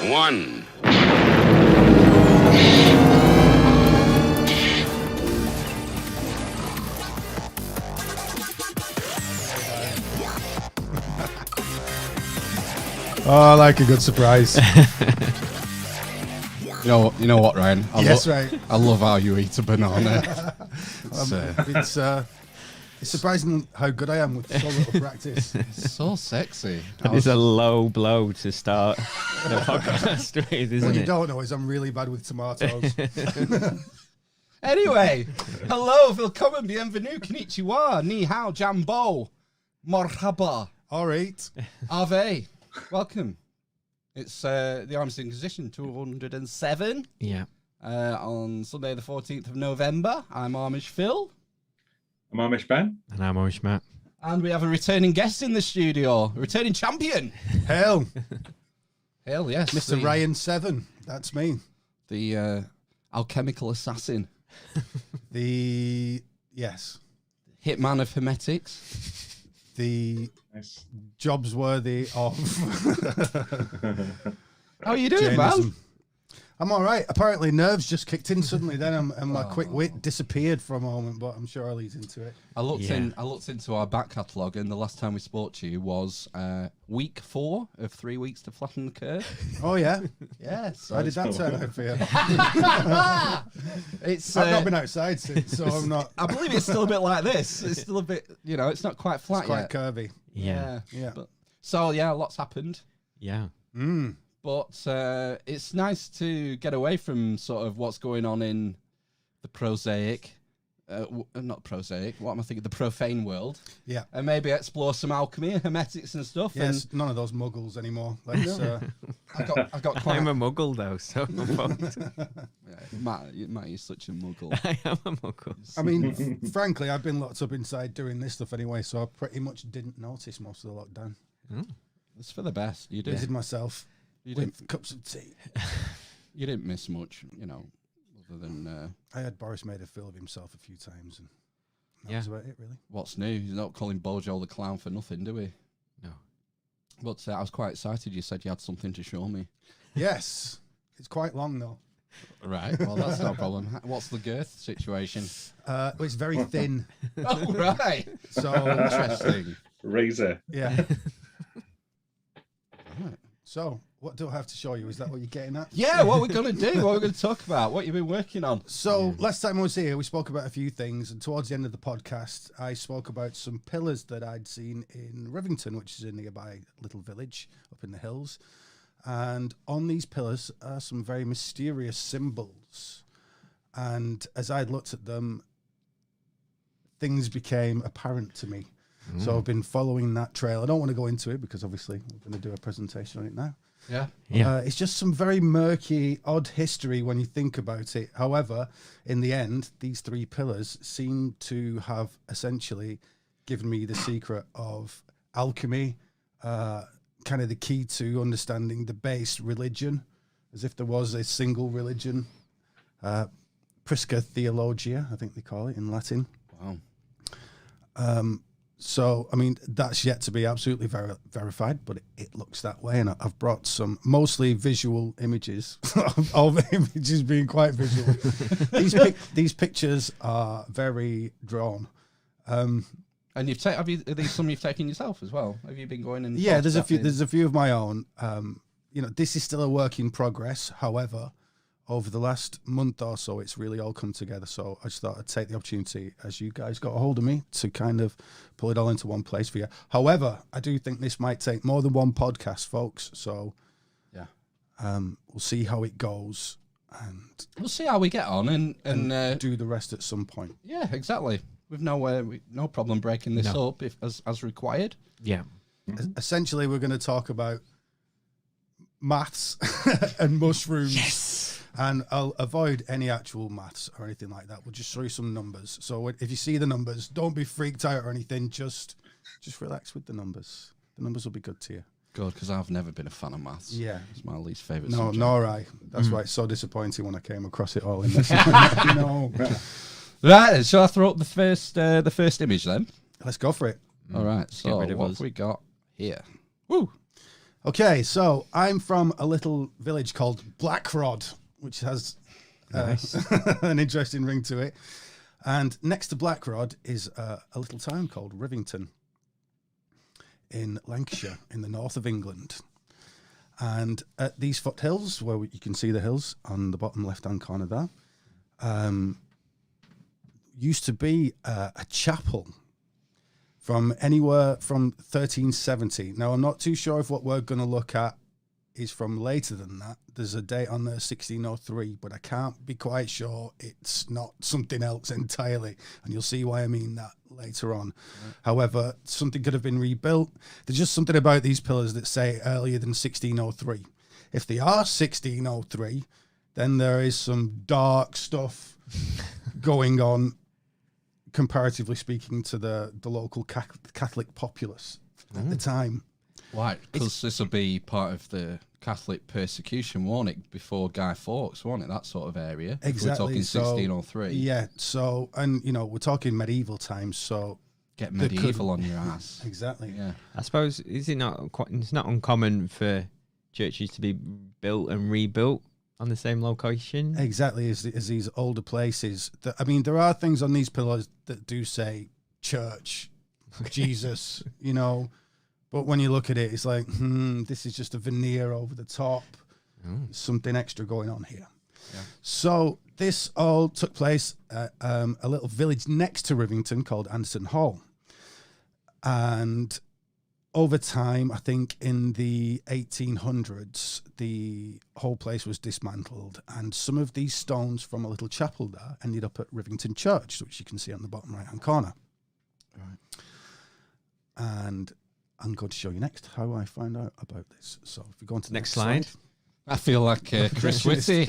1. Oh, I like a good surprise. You know what, Ryan? Right. I love how you eat a banana. It's surprising how good I am with so little practice. It's so sexy. It's a low blow to start the podcast with, isn't What you it? don't know is I'm really bad with tomatoes. Anyway, hello, willkommen, bienvenue, konnichiwa, ni hao, jambo, marhaba, All right. ave. Welcome. It's the Arms Inquisition 207 Yeah. on Sunday the 14th of November. I'm Amish Phil. I'm Amish Ben. And I'm Amish Matt. And we have a returning guest in the studio, a returning champion. Hell, Hell, yes. Mr. Ryan 7. That's me. The alchemical assassin. Yes. Hitman of hermetics. The Nice. jobs worthy of How are you doing, Jainism. man? I'm all right. Apparently, nerves just kicked in suddenly. Then and my quick wit disappeared for a moment, but I'm sure I'll ease into it. I looked into our back catalogue, and the last time we spoke to you was week 4 of 3 weeks to flatten the curve. Oh yeah. Yes, How did that turn out for you? it's. I've not been outside since, so I'm not. I believe it's still a bit like this. It's still a bit, it's not quite flat It's quite yet. curvy. Yeah. Yeah. But, so yeah, lots happened. Yeah. Mm. But it's nice to get away from sort of what's going on in the prosaic, not prosaic, what am I thinking? The profane world. Yeah. And maybe explore some alchemy and hermetics and stuff. Yes. None of those muggles anymore. Let's, And I got quite. I'm a muggle, though, so I'm fucked. Matt, you're such a muggle. I am a muggle. I mean, frankly, I've been locked up inside doing this stuff anyway, so I pretty much didn't notice most of the lockdown. It's for the best. You Busied did. myself You with didn't. cups of tea. You didn't miss much, other than I had Boris made a fool of himself a few times, and that Yeah. was about it, really. what's new. You're not calling Bojo the clown for nothing, do we? No. But I was quite excited. You said you had something to show me. Yes. It's quite long, though. Right. Well, that's no problem. What's the girth situation? Well, it's very thin, Oh, right. so Interesting. Razor. yeah. Right. So, what do I have to show you? Is that what you're getting at? Yeah, what we're going to do, what we're going to talk about, what you've been working on. So, last time I was here, we spoke about a few things, and towards the end of the podcast, I spoke about some pillars that I'd seen in Rivington, which is a nearby little village up in the hills. And on these pillars are some very mysterious symbols. And as I looked at them, things became apparent to me. So I've been following that trail. I don't want to go into it because obviously we're going to do a presentation on it now. Yeah. Yeah. It's just some very murky, odd history when you think about it. However, in the end, these 3 pillars seem to have essentially given me the secret of alchemy, kind of the key to understanding the base religion, as if there was a single religion. Prisca Theologia, I think they call it in Latin. Wow. So, I mean, that's yet to be absolutely verified, but it looks that way. And I've brought some mostly visual images of images being quite visual. These pictures are very drawn. And are these some you've taken yourself as well? Have you been going and Yeah, there's a few. photographing? There's a few of my own. This is still a work in progress. However, over the last month or so, it's really all come together. So I just thought I'd take the opportunity, as you guys got a hold of me, to kind of pull it all into one place for you. However, I do think this might take more than one podcast, folks. So Yeah. we'll see how it goes and We'll see how we get on and do the rest at some point. yeah, exactly. We've no problem breaking this up if as required. Yeah. Essentially, we're going to talk about maths and mushrooms. Yes. And I'll avoid any actual maths or anything like that. We'll just show you some numbers. So if you see the numbers, don't be freaked out or anything. Just relax with the numbers. The numbers will be good to you. Good, because I've never been a fan of maths. Yeah. It's my least favourite No, subject. nor I. That's why it's so disappointing when I came across it all in this. No. Right, shall I throw up the first image then? Let's go for it. All right, get so rid of what us. have we got here? Woo! Okay, so I'm from a little village called Blackrod, which has Nice. an interesting ring to it. And next to Blackrod is a little town called Rivington in Lancashire, in the north of England. And at these foothills, where you can see the hills on the bottom left-hand corner there, used to be a chapel from anywhere from 1370. Now, I'm not too sure if what we're going to look at is from later than that. There's a date on there, 1603, but I can't be quite sure it's not something else entirely. And you'll see why I mean that later on. Right. However, something could have been rebuilt. There's just something about these pillars that say earlier than 1603. If they are 1603, then there is some dark stuff going on, comparatively speaking, to the local Catholic populace at the time. Why? Because this will be part of the Catholic persecution, won't it? Before Guy Fawkes, won't it? That sort of area. Exactly. We're talking 1603. Yeah. So, and we're talking medieval times. So get medieval on your ass. Exactly. Yeah. I suppose it's not uncommon for churches to be built and rebuilt on the same location. Exactly, as these older places. There are things on these pillars that do say church, Jesus, but when you look at it, it's like, this is just a veneer over the top. Something extra going on here. Yeah. So this all took place at a little village next to Rivington called Anderson Hall. And over time, I think in the 1800s, the whole place was dismantled, and some of these stones from a little chapel there ended up at Rivington Church, which you can see on the bottom right-hand corner. Right. And I'm going to show you next how I find out about this. So if we go on to the next slide. I feel like Chris Whitty.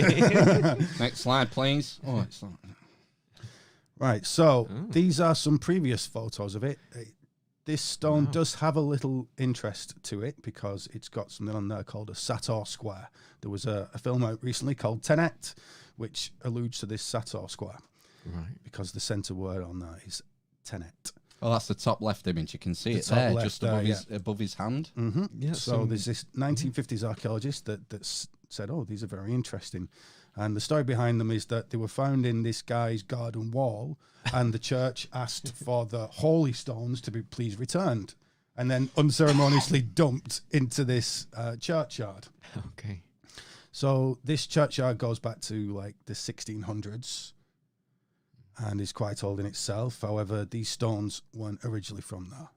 Next slide, please. Oh, it's not. Right, so these are some previous photos of it. This stone does have a little interest to it because it's got something on there called a Sator Square. There was a film out recently called Tenet, which alludes to this Sator Square. Right. Because the centre word on there is Tenet. Oh, that's the top left image. You can see it there, just above his hand. Mm-hmm. Yeah, so there's this 1950s archaeologist that said, these are very interesting. And the story behind them is that they were found in this guy's garden wall, and the church asked for the holy stones to be please returned, and then unceremoniously dumped into this churchyard. Okay. So this churchyard goes back to like the 1600s and is quite old in itself. However, these stones weren't originally from there.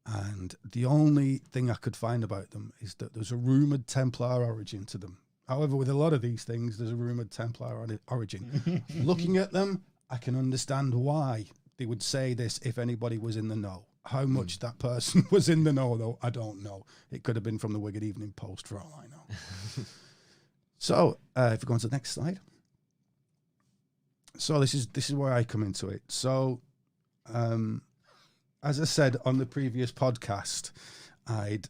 And the only thing I could find about them is that there's a rumoured Templar origin to them. However, with a lot of these things, there's a rumoured Templar origin. Looking at them, I can understand why they would say this if anybody was in the know. How much that person was in the know, though, I don't know. It could have been from the Wigan Evening Post, for all I know. So, if we go on to the next slide. So this is where I come into it. So, as I said on the previous podcast, I'd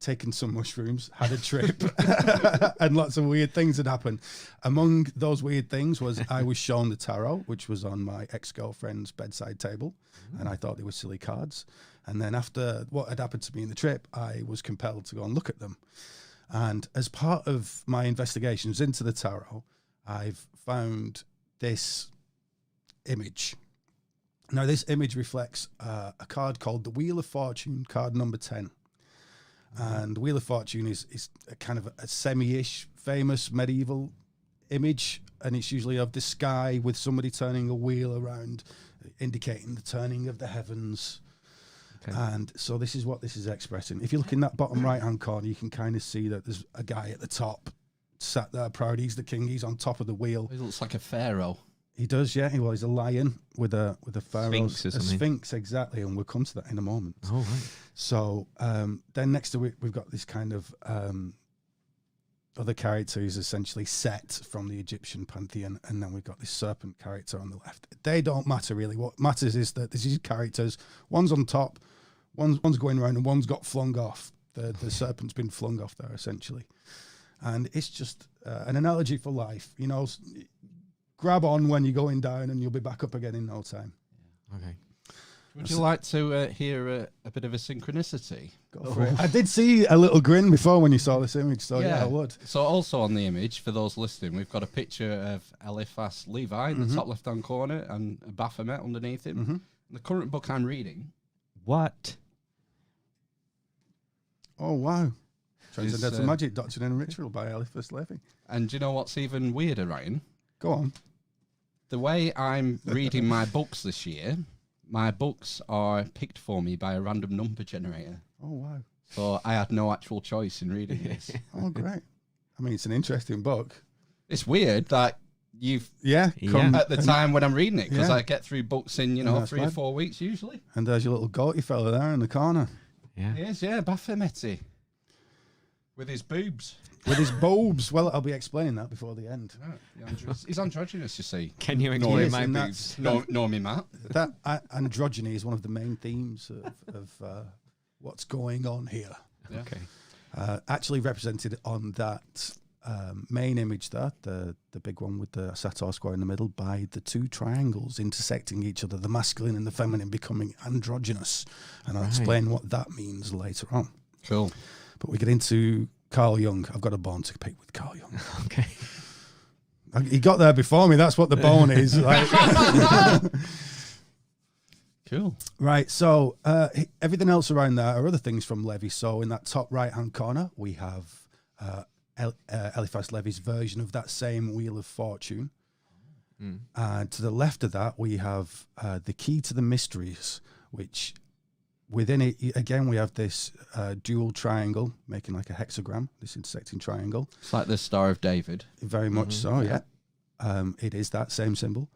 taken some mushrooms, had a trip, and lots of weird things had happened. Among those weird things was I was shown the tarot, which was on my ex-girlfriend's bedside table, and I thought they were silly cards. And then after what had happened to me in the trip, I was compelled to go and look at them. And as part of my investigations into the tarot, I've found this image. Now, this image reflects a card called the Wheel of Fortune, card number 10. And Wheel of Fortune is a kind of a semi-ish famous medieval image, and it's usually of the sky with somebody turning a wheel around, indicating the turning of the heavens. Okay. And so this is what this is expressing. If you look in that bottom right-hand corner, you can kind of see that there's a guy at the top, sat there proud. He's the king. He's on top of the wheel. He looks like a pharaoh. He does, yeah. Well, he's a lion with a pharaoh. Sphinx or something. A sphinx, exactly, and we'll come to that in a moment. Oh, right. So then next to it, we've got this kind of other character who's essentially Set from the Egyptian pantheon, and then we've got this serpent character on the left. They don't matter, really. What matters is that these characters, one's on top, one's going around, and one's got flung off. The serpent's been flung off there, essentially. And it's just an analogy for life, grab on when you're going down and you'll be back up again in no time. Okay. Can Would you like to hear a bit of a synchronicity? Go for it. I did see a little grin before when you saw this image, so yeah I would. So also on the image, for those listening, we've got a picture of Eliphas Levi in the top left-hand corner and a Baphomet underneath him. The current book I'm reading. What? Oh, wow. Transcendental Magic, Doctrine and Ritual by Eliphas Levi. And do you know what's even weirder, Ryan? Go on. The way I'm reading my books this year, my books are picked for me by a random number generator. Oh, wow. So I had no actual choice in reading this. Oh, great. I mean, it's an interesting book. It's weird that you've come at the time when I'm reading it, because I get through books in, 3 or 4 weeks usually. And there's your little goatee fella there in the corner. Yeah. He is, Baphomet. With his boobs. With his bulbs. Well, I'll be explaining that before the end. He's androgynous, you see. Can you explain my boobs? Normie Matt. That androgyny is one of the main themes of what's going on here. Yeah. Okay. Actually represented on that main image there, the big one with the Sator Square in the middle, by the two triangles intersecting each other, the masculine and the feminine becoming androgynous. And I'll explain what that means later on. Cool. But we get into Carl Jung. I've got a bone to pick with Carl Jung. Okay. He got there before me. That's what the bone is. Cool. Right. So everything else around there are other things from Levi. So in that top right-hand corner, we have Eliphas Levi's version of that same Wheel of Fortune. And to the left of that, we have the Key to the Mysteries, which within it, again, we have this dual triangle, making like a hexagram, this intersecting triangle. It's like the Star of David. Very much so, yeah. It is that same symbol.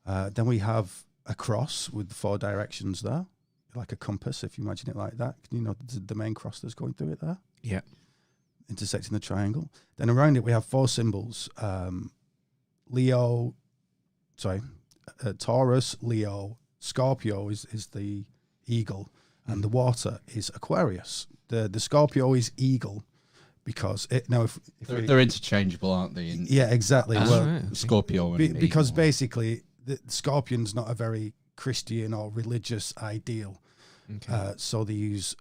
Then we have a cross with the 4 directions there, like a compass, if you imagine it like that. You know, the main cross that's going through it there. Yeah. Intersecting the triangle. Then around it, we have 4 symbols. Taurus, Leo, Scorpio is the eagle, and the water is Aquarius. The Scorpio is eagle because if they're interchangeable, aren't they? Yeah, exactly. Scorpio and because eagle. Basically the scorpion's not a very Christian or religious ideal. Okay. So they use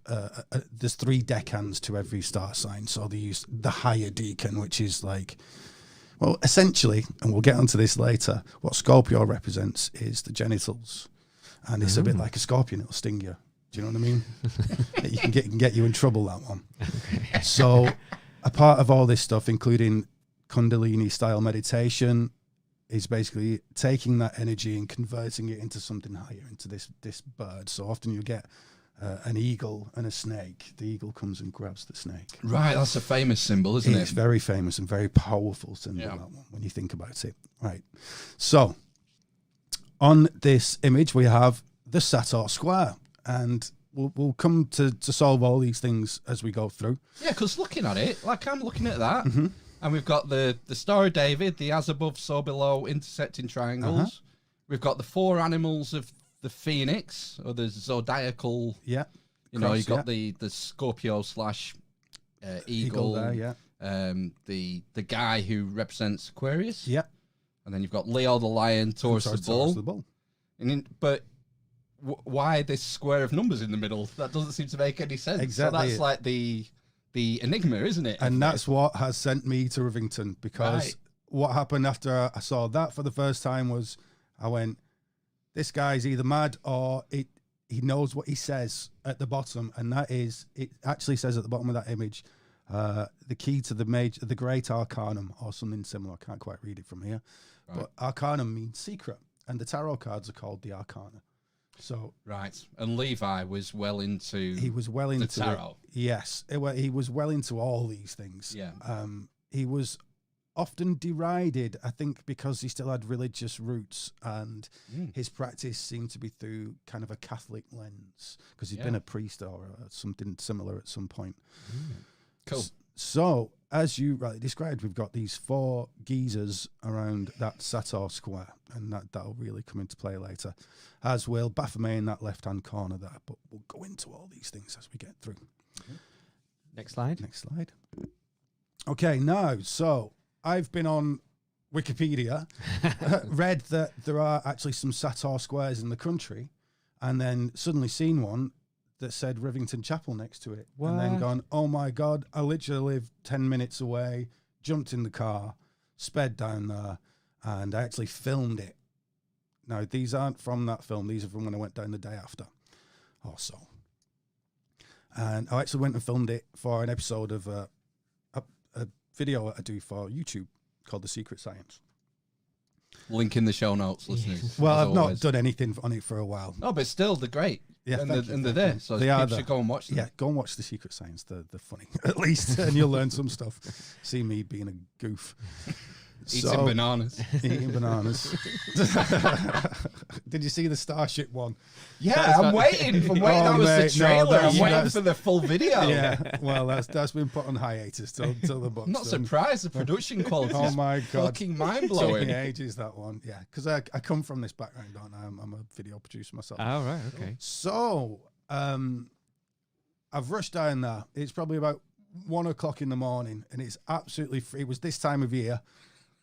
there's 3 decans to every star sign. So they use the higher decan, which is like, well, essentially, and we'll get onto this later, what Scorpio represents is the genitals. And it's a bit like a scorpion, it'll sting you. Do you know what I mean? It can get you in trouble, that one. Okay. So a part of all this stuff, including Kundalini style meditation, is basically taking that energy and converting it into something higher, into this bird. So often you get an eagle and a snake. The eagle comes and grabs the snake. Right, that's a famous symbol, isn't it? It's very famous and very powerful symbol, that one, when you think about it. Right. So on this image, we have the Sator Square, and we'll come to solve all these things as we go through. Yeah, because looking at it, like I'm looking at that, and we've got the Star of David, the as above, so below, intersecting triangles. We've got the 4 animals of the Phoenix, or the zodiacal. Yeah. You've got the Scorpio / eagle there, yeah. The guy who represents Aquarius. Yeah. And then you've got Leo the lion, Taurus the bull. But why this square of numbers in the middle? That doesn't seem to make any sense. Exactly. So that's like the enigma, isn't it? And that's what has sent me to Rivington, because what happened after I saw that for the first time was I went, this guy's either mad or he knows what he says at the bottom, and that is, it actually says at the bottom of that image, the key to the great arcanum, or something similar. I can't quite read it from here. Right. But arcanum means secret, and the tarot cards are called the arcana. So and Levi was well into. He was well into the tarot. Yes, he was well into all these things. Yeah. He was often derided, I think, because he still had religious roots, and his practice seemed to be through kind of a Catholic lens, because he'd been a priest or something similar at some point. Cool. So, as you rightly described, we've got these 4 geezers around that Sator Square, and that'll really come into play later, as will Baphomet in that left-hand corner there. But we'll go into all these things as we get through. Next slide. Next slide. Okay, now, so I've been on Wikipedia, read that there are actually some Sator Squares in the country, and then suddenly seen one that said Rivington Chapel next to it. And then gone, oh my God, I literally live 10 minutes away, jumped in the car, sped down there, and I actually filmed it. Now, these aren't from that film. These are from when I went down the day after or so. And I actually went and filmed it for an episode of a video that I do for YouTube called The Secret Science. Link in the show notes, listeners. Well, I've not done anything on it for a while. No, but still, they're great. Yeah, and they're there. So people should go and watch them. Yeah, go and watch The Secret Science. They're funny, at least, and you'll learn some stuff. See me being a goof. Eating bananas. Eating bananas. Did you see the Starship one? Yeah, I'm waiting. That was the trailer. I'm waiting for the full video. Yeah, well, that's been put on hiatus till the book's I'm not done. surprised. The production quality Oh my God. fucking mind-blowing. Taking ages, that one. Yeah, because I come from this background, don't I? I'm a video producer myself. Oh, right, okay. So, I've rushed down there. It's probably about 1 o'clock in the morning, and it's absolutely free. It was this time of year.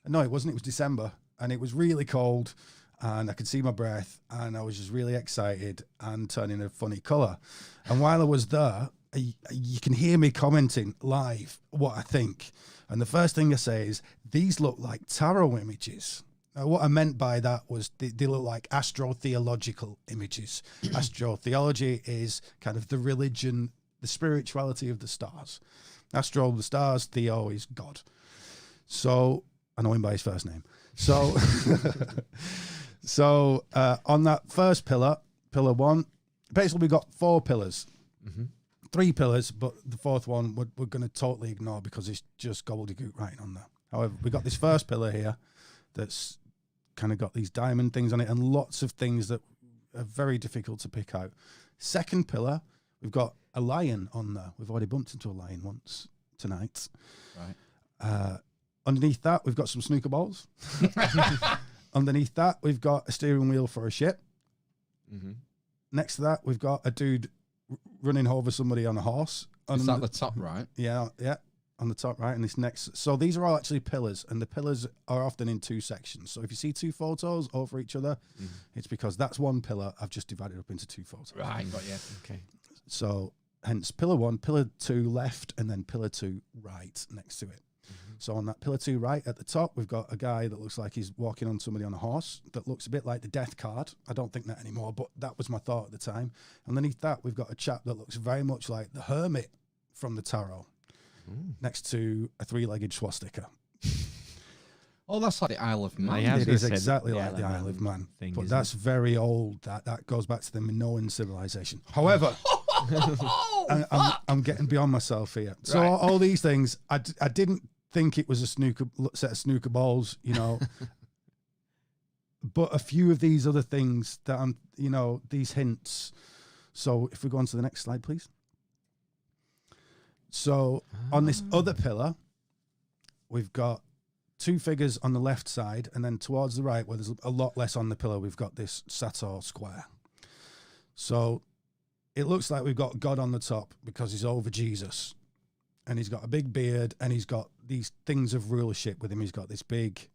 No, it wasn't. It was December, and it was really cold, and I could see my breath, and I was just really excited and turning a funny colour. And while I was there, you can hear me commenting live what I think. And the first thing I say is, these look like tarot images. Now, what I meant by that was they look like astrotheological images. Astrotheology is kind of the religion, the spirituality of the stars. Astro, the stars, theo is God. So I know him by his first name. So, on that first pillar 1, basically we got 4 pillars, 3 pillars, but the 4th one we're going to totally ignore because it's just gobbledygook writing on there. However, we got this first pillar here that's kind of got these diamond things on it and lots of things that are very difficult to pick out. Second pillar, we've got a lion on there. We've already bumped into a lion once tonight. Right. Underneath that, we've got some snooker balls. Underneath that, we've got a steering wheel for a ship. Next to that, we've got a dude running over somebody on a horse. Is that the top right? Yeah, on the top right. And this next, so these are all actually pillars, and the pillars are often in 2 sections. So if you see 2 photos over each other, it's because that's one pillar. I've just divided up into 2 photos. Right, got you. Okay. So hence pillar 1, pillar 2 left, and then pillar 2 right next to it. So on that pillar 2 right at the top, we've got a guy that looks like he's walking on somebody on a horse that looks a bit like the death card. I don't think that anymore, but that was my thought at the time. Underneath that, we've got a chap that looks very much like the hermit from the tarot next to a 3-legged swastika. Oh, that's like the Isle of Man. Yeah, it is exactly like the Isle of Man, thing, but that's very old. That goes back to the Minoan civilization. However, I'm getting beyond myself here. So Right. all these things, I didn't think it was a set of snooker balls, but a few of these other things that I'm, these hints. So if we go on to the next slide, please. So on this other pillar, we've got 2 figures on the left side, and then towards the right, where there's a lot less on the pillar, we've got this Sator Square. So it looks like we've got God on the top because he's over Jesus. And he's got a big beard, and he's got these things of rulership with him. He's got this big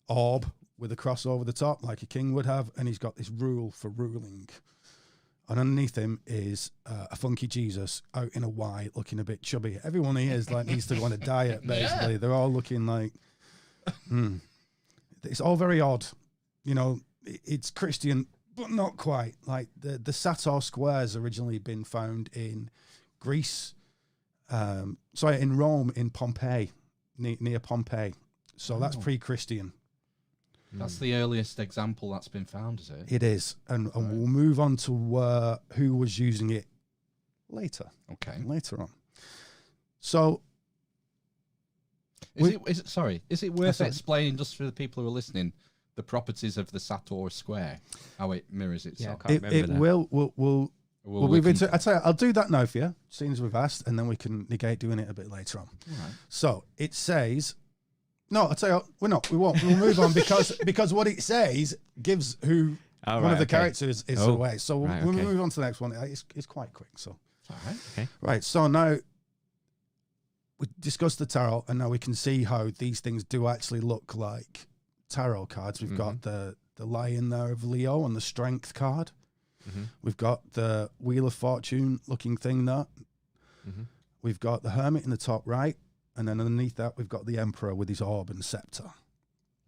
orb with a cross over the top, like a king would have, and he's got this rule for ruling. And underneath him is a funky Jesus out in a white, looking a bit chubby. Everyone here is like needs to go on a diet, basically. Yeah. They're all looking like, It's all very odd. It's Christian, but not quite. Like the Sator Squares originally been found in Greece. In Rome, in Pompeii, near Pompeii. So that's pre-Christian. That's the earliest example that's been found, is it? It is. And we'll move on to who was using it later. Okay. Later on. So... Is it worth explaining just for the people who are listening the properties of the Sator Square, how it mirrors itself? Yeah, I can't remember that. I tell you, I'll do that now for you, seeing as we've asked, and then we can negate doing it a bit later on. Right. So it says, no, I'll tell you, we won't. We'll move on because what it says gives who one of the characters is away. So we'll move on to the next one. It's quite quick. So, all right. Okay. Right. So now we discussed the tarot, and now we can see how these things do actually look like tarot cards. We've got the lion there of Leo on the strength card. We've got the Wheel of Fortune looking thing there. We've got the Hermit in the top right. And then underneath that, we've got the Emperor with his orb and scepter.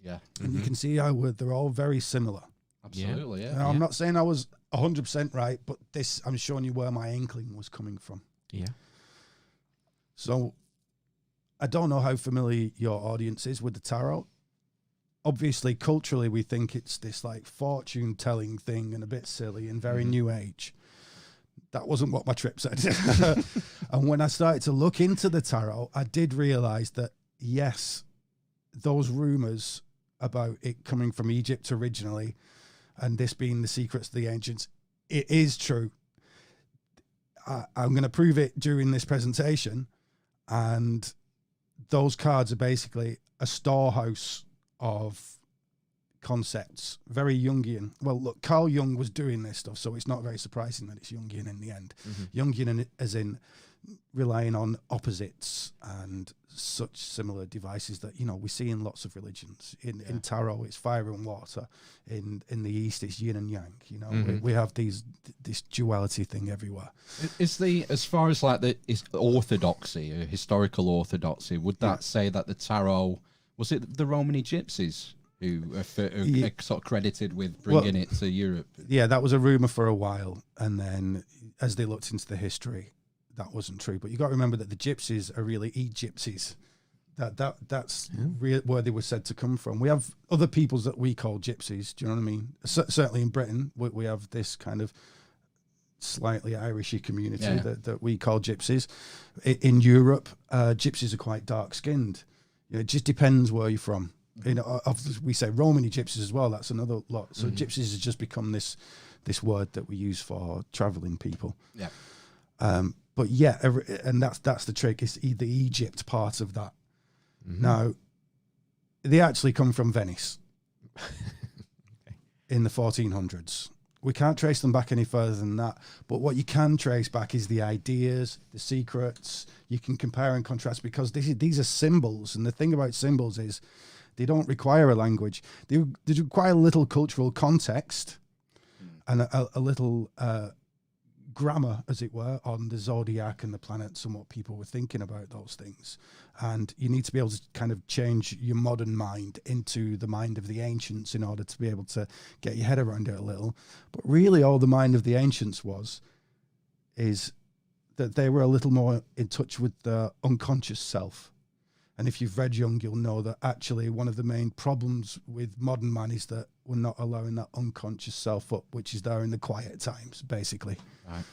Yeah. And you can see how they're all very similar. Absolutely, yeah. Now, I'm not saying I was 100% right, but this, I'm showing you where my inkling was coming from. Yeah. So, I don't know how familiar your audience is with the tarot. Obviously, culturally, we think it's this like fortune-telling thing and a bit silly and very new age. That wasn't what my trip said. And when I started to look into the tarot, I did realize that, yes, those rumors about it coming from Egypt originally and this being the secrets of the ancients, it is true. I'm going to prove it during this presentation. And those cards are basically a storehouse of concepts, very Jungian. Well, look, Carl Jung was doing this stuff, so it's not very surprising that it's Jungian in the end. Jungian as in relying on opposites and such similar devices that, you know, we see in lots of religions. In tarot, it's fire and water. In the East, it's yin and yang. You know, we have this duality thing everywhere. Is as far as like is orthodoxy, historical orthodoxy, would that say that the tarot, was it the Romany gypsies who are sort of credited with bringing it to Europe? Yeah, that was a rumor for a while, and then as they looked into the history, that wasn't true. But you got to remember that the gypsies are really gypsies. That's where they were said to come from. We have other peoples that we call gypsies. Do you know what I mean? Certainly in Britain, we have this kind of slightly Irishy community that we call gypsies. In Europe, gypsies are quite dark-skinned. You know, it just depends where you're from. You know, we say Romany gypsies as well. That's another lot. So gypsies has just become this word that we use for traveling people. Yeah. But yeah, and that's the trick. It's the Egypt part of that. Now, they actually come from Venice in the 1400s. We can't trace them back any further than that. But what you can trace back is the ideas, the secrets. You can compare and contrast because these are symbols. And the thing about symbols is they don't require a language. They require a little cultural context and a little grammar, as it were, on the Zodiac and the planets and what people were thinking about those things. And you need to be able to kind of change your modern mind into the mind of the ancients in order to be able to get your head around it a little. But really all the mind of the ancients is that they were a little more in touch with the unconscious self. And if you've read Jung, you'll know that actually one of the main problems with modern man is that we're not allowing that unconscious self up, which is there in the quiet times, basically. Right.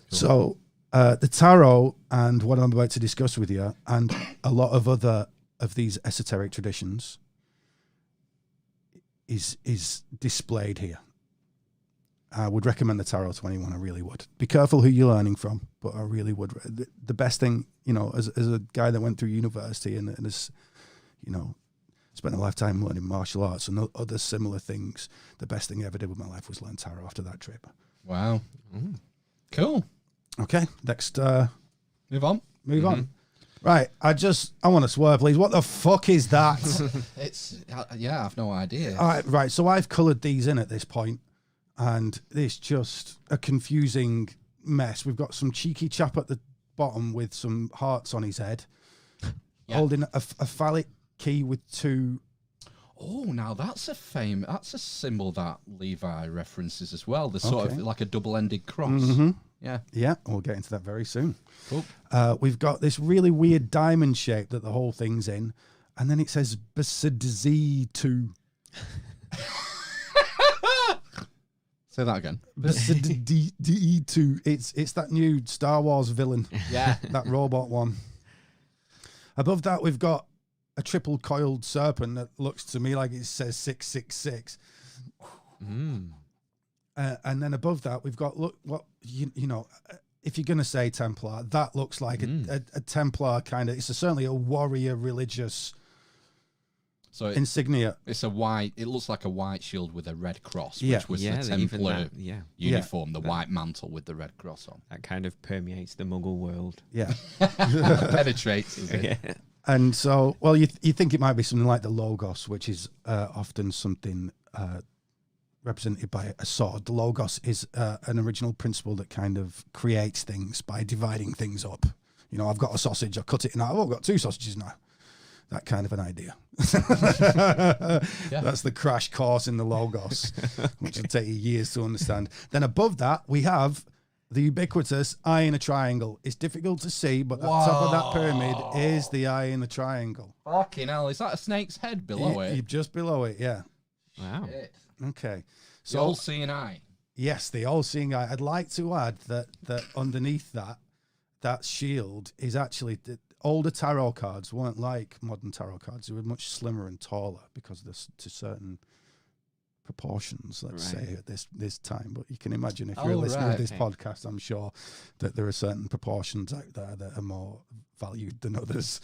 Cool. So the tarot and what I'm about to discuss with you and a lot of other of these esoteric traditions is displayed here. I would recommend the tarot to anyone. I really would. Be careful who you're learning from, but I really would. The best thing, you know, as a guy that went through university and has, you know, spent a lifetime learning martial arts and other similar things, the best thing I ever did with my life was learn tarot after that trip. Wow. Cool. Okay, next. Move on. Right, I want to swear, please. What the fuck is that? I have no idea. All right, so I've coloured these in at this point. And it's just a confusing mess. We've got some cheeky chap at the bottom with some hearts on his head, holding a phallic key with two. Oh, now that's a symbol that Levi references as well. The sort of like a double-ended cross. Yeah, we'll get into that very soon. Cool. We've got this really weird diamond shape that the whole thing's in, and then it says Beside 2. Say that again. D2. It's that new Star Wars villain. Yeah. That robot one. Above that, we've got a triple coiled serpent that looks to me like it says 666. And then above that, we've got, look, what, you know, if you're going to say Templar, that looks like a Templar kind of, it's certainly a warrior religious insignia. It looks like a white shield with a red cross, which was the Templar uniform, the white mantle with the red cross on. That kind of permeates the Muggle world. Yeah. Penetrates, is it? Yeah. And so, well, you think it might be something like the Logos, which is often something represented by a sword. The logos is an original principle that kind of creates things by dividing things up. You know, I've got a sausage, I cut it in half. I've got 2 sausages now. That kind of an idea. That's the crash course in the logos, which will take you years to understand. Then above that, we have the ubiquitous eye in a triangle. It's difficult to see, but at the top of that pyramid is the eye in the triangle. Fucking hell, is that a snake's head below it? Just below it, yeah. Wow. Shit. Okay. So all-seeing eye. Yes, the all-seeing eye. I'd like to add that underneath that shield is actually the older tarot cards weren't like modern tarot cards. They were much slimmer and taller because there's to certain proportions, let's say, at this time. But you can imagine if you're listening to this podcast, I'm sure that there are certain proportions out there that are more valued than others.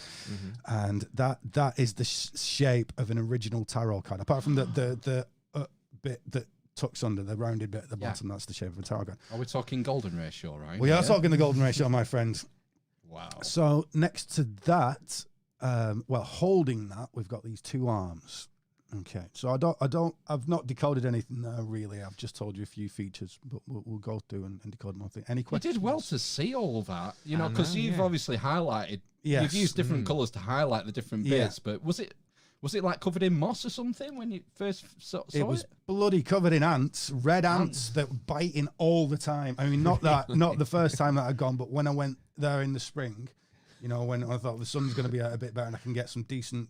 And that is the shape of an original tarot card. Apart from the bit that tucks under, the rounded bit at the bottom, that's the shape of a tarot card. Are we talking golden ratio, right? We are talking the golden ratio, my friend. Wow. So next to that, holding that, we've got these 2 arms. Okay, so I've not decoded anything there really. I've just told you a few features, but we'll go through and decode more things. Any questions? You did well to see all that, you know, because you've obviously highlighted. Yes. You've used different colours to highlight the different bits, but was it like covered in moss or something when you first saw it? It was bloody covered in ants, red ants that were biting all the time. I mean, not the first time that I'd gone, but when I went there in the spring, you know, when I thought the sun's going to be out a bit better and I can get some decent.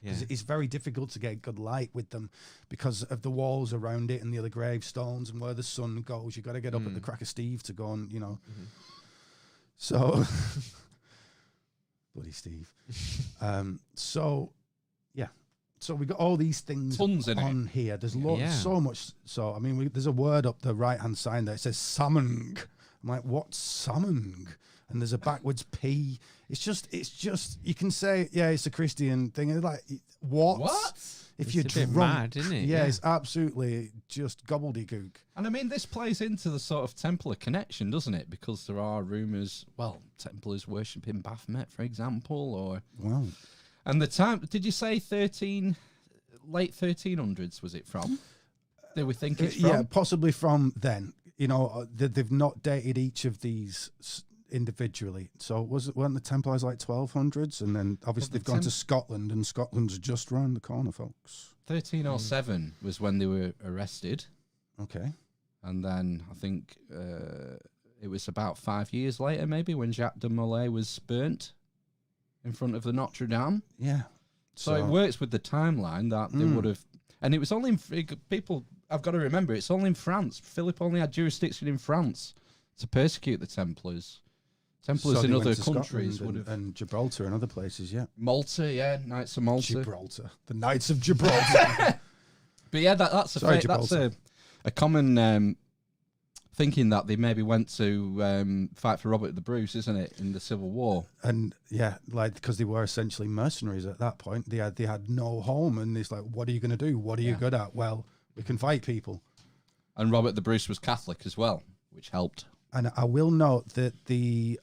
It's very difficult to get good light with them because of the walls around it and the other gravestones and where the sun goes. You've got to get up at the crack of Steve to go and, you know. So, bloody Steve. So we got all these things on here. There's so much. So, I mean, there's a word up the right-hand side there. It says samung. I'm like, what's samung? And there's a backwards P. It's just, you can say, it's a Christian thing. It's like, what? If you're drunk, mad, isn't it? Yeah, it's absolutely just gobbledygook. And I mean, this plays into the sort of Templar connection, doesn't it? Because there are rumours, Templars worshipping Baphomet, for example, or... Wow. And the time, did you say late 1300s was it from? They were thinking it's from? Yeah, possibly from then. You know, they've not dated each of these individually. So weren't the Templars like 1200s? And then obviously they've gone to Scotland, and Scotland's just round the corner, folks. 1307 was when they were arrested. Okay. And then I think it was about 5 years later, maybe, when Jacques de Molay was burnt in front of the Notre Dame. Yeah. So it works with the timeline that they would have... And it was only in... People, I've got to remember, it's only in France. Philip only had jurisdiction in France to persecute the Templars. Templars in other countries would have... And Gibraltar and other places, yeah. Malta, Knights of Malta. Gibraltar. The Knights of Gibraltar. But yeah, that's a common thinking that they maybe went to fight for Robert the Bruce, isn't it, in the Civil War? And because they were essentially mercenaries at that point. They had no home, and it's like, what are you going to do? What are you good at? Well, we can fight people. And Robert the Bruce was Catholic as well, which helped. And I will note that the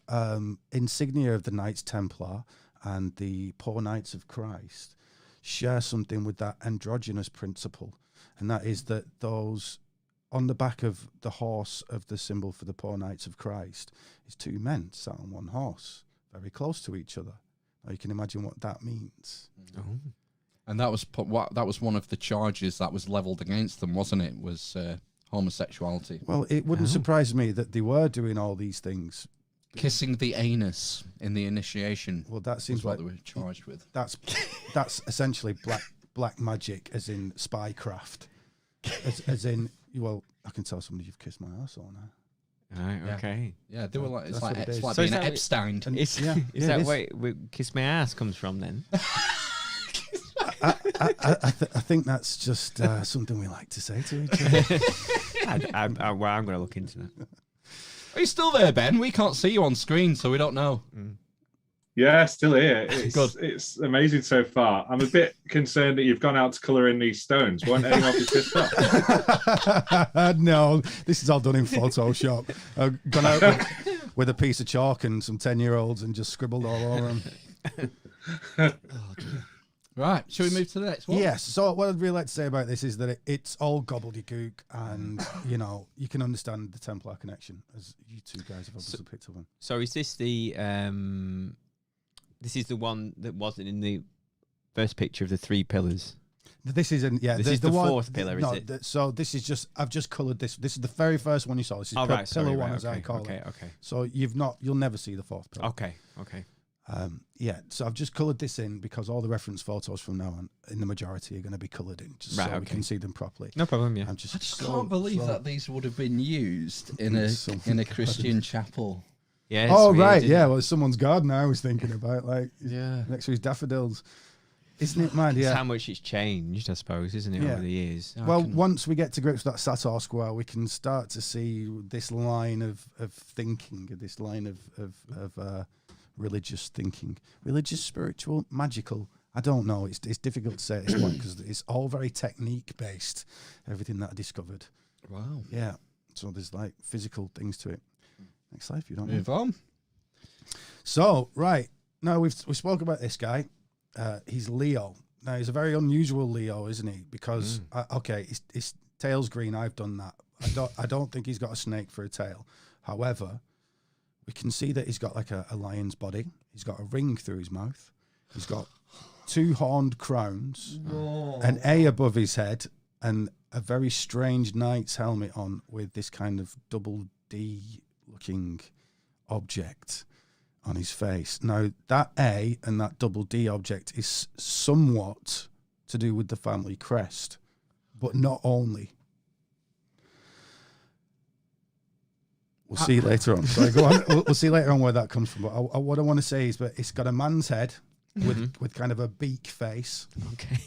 insignia of the Knights Templar and the Poor Knights of Christ share something with that androgynous principle, and that is that those on the back of the horse of the symbol for the Poor Knights of Christ is 2 men sat on one horse, very close to each other. Now you can imagine what that means. Oh. And that was one of the charges that was levelled against them, wasn't it? Was homosexuality. Well, it wouldn't surprise me that they were doing all these things. Kissing the anus in the initiation. Well, that seems what like they were charged with. That's essentially black magic, as in spycraft, as in. Well, I can tell somebody you've kissed my arsehole now. Right, okay. Yeah, they were like, it's That's like, what it it's is. like So being is that- Epstein. Is that where Kiss My Ass comes from then? I think that's just something we like to say to each other. I'm going to look into that. Are you still there, Ben? We can't see you on screen, so we don't know. Yeah, still here. It's Good. It's amazing so far. I'm a bit concerned that you've gone out to colour in these stones. Won't anyone be pissed off? No, this is all done in Photoshop. I've gone out with a piece of chalk and some 10-year-olds and just scribbled all over them. Right. Shall we move to the next one? Yes. So what I'd really like to say about this is that it's all gobbledygook, and you can understand the Templar connection, as you two guys have obviously picked up on. So is this the this is the one that wasn't in the first picture of the 3 pillars? This isn't. Yeah, this is the fourth pillar. No, is it? So this is just. I've just coloured this. This is the very first one you saw. This is pillar one, as I call it. Okay. So you'll never see the 4th pillar. Okay. Yeah, so I've just coloured this in because all the reference photos from now on, in the majority, are going to be coloured in, just so we can see them properly. No problem. Yeah. I just can't believe that these would have been used in a Christian chapel. Yeah. Oh right, yeah. Well, someone's garden. I was thinking about next to his daffodils. Isn't it mad? Yeah. It's how much it's changed, I suppose, isn't it, over the years? Well, once we get to grips with that Sator Square, we can start to see this line of thinking, this line of religious thinking, religious, spiritual, magical. I don't know. It's difficult to say at this point because it's all very technique based. Everything that I discovered. Wow. Yeah. So there's like physical things to it. Next slide, if you don't move on. So right now we spoke about this guy. He's Leo. Now he's a very unusual Leo, isn't he? Because his tail's green. I've done that. I don't think he's got a snake for a tail. However, we can see that he's got like a lion's body. He's got a ring through his mouth. He's got 2 horned crowns, an A above his head, and a very strange knight's helmet on with this kind of double D looking object on his face. Now, that A and that double D object is somewhat to do with the family crest, but not only. We'll see later on. Sorry, go on. We'll see later on where that comes from. But what I want to say is that it's got a man's head with kind of a beak face. Okay.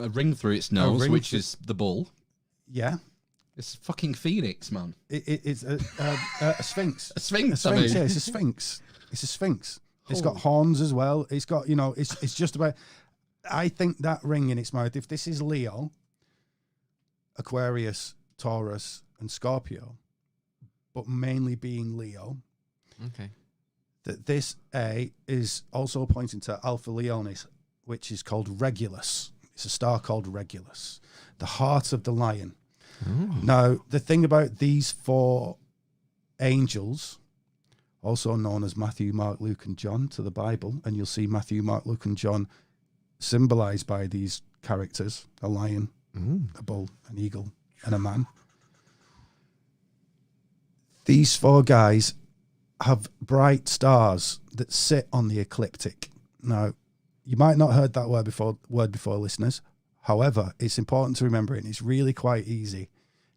A ring through its nose, which is the bull. Yeah. It's a fucking phoenix, man. It's a sphinx. A sphinx, yeah, it's a sphinx. It's a sphinx. It's got horns as well. It's got, it's just about... I think that ring in its mouth, if this is Leo, Aquarius, Taurus, and Scorpio, but mainly being Leo, that this A is also pointing to Alpha Leonis, which is called Regulus. It's a star called Regulus, the heart of the lion. Ooh. Now, the thing about these 4 angels, also known as Matthew, Mark, Luke, and John to the Bible, and you'll see Matthew, Mark, Luke, and John symbolized by these characters, a lion, a bull, an eagle, and a man. These 4 guys have bright stars that sit on the ecliptic. Now, you might not have heard that word before, listeners. However, it's important to remember it, and it's really quite easy.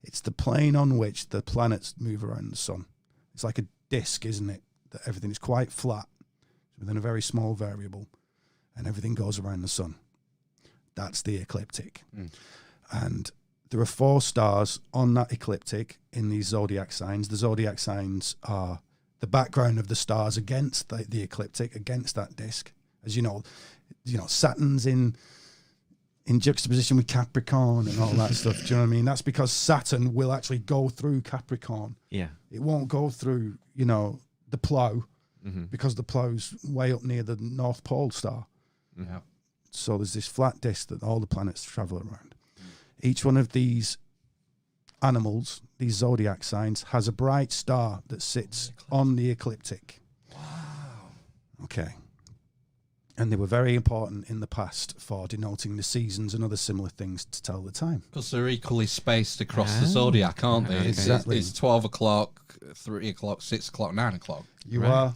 It's the plane on which the planets move around the sun. It's like a disc, isn't it? That everything is quite flat within a very small variable, and everything goes around the sun. That's the ecliptic. And there are 4 stars on that ecliptic in these zodiac signs. The zodiac signs are the background of the stars against the ecliptic, against that disc. As you know, Saturn's in juxtaposition with Capricorn and all that stuff. Do you know what I mean? That's because Saturn will actually go through Capricorn. Yeah. It won't go through, the plough, because the plough's way up near the North Pole star. Yeah. So there's this flat disc that all the planets travel around. Each one of these animals, these zodiac signs, has a bright star that sits on the ecliptic. Wow. Okay. And they were very important in the past for denoting the seasons and other similar things to tell the time. Because they're equally spaced across the zodiac, aren't they? Exactly. It's 12 o'clock, 3 o'clock, 6 o'clock, 9 o'clock. You are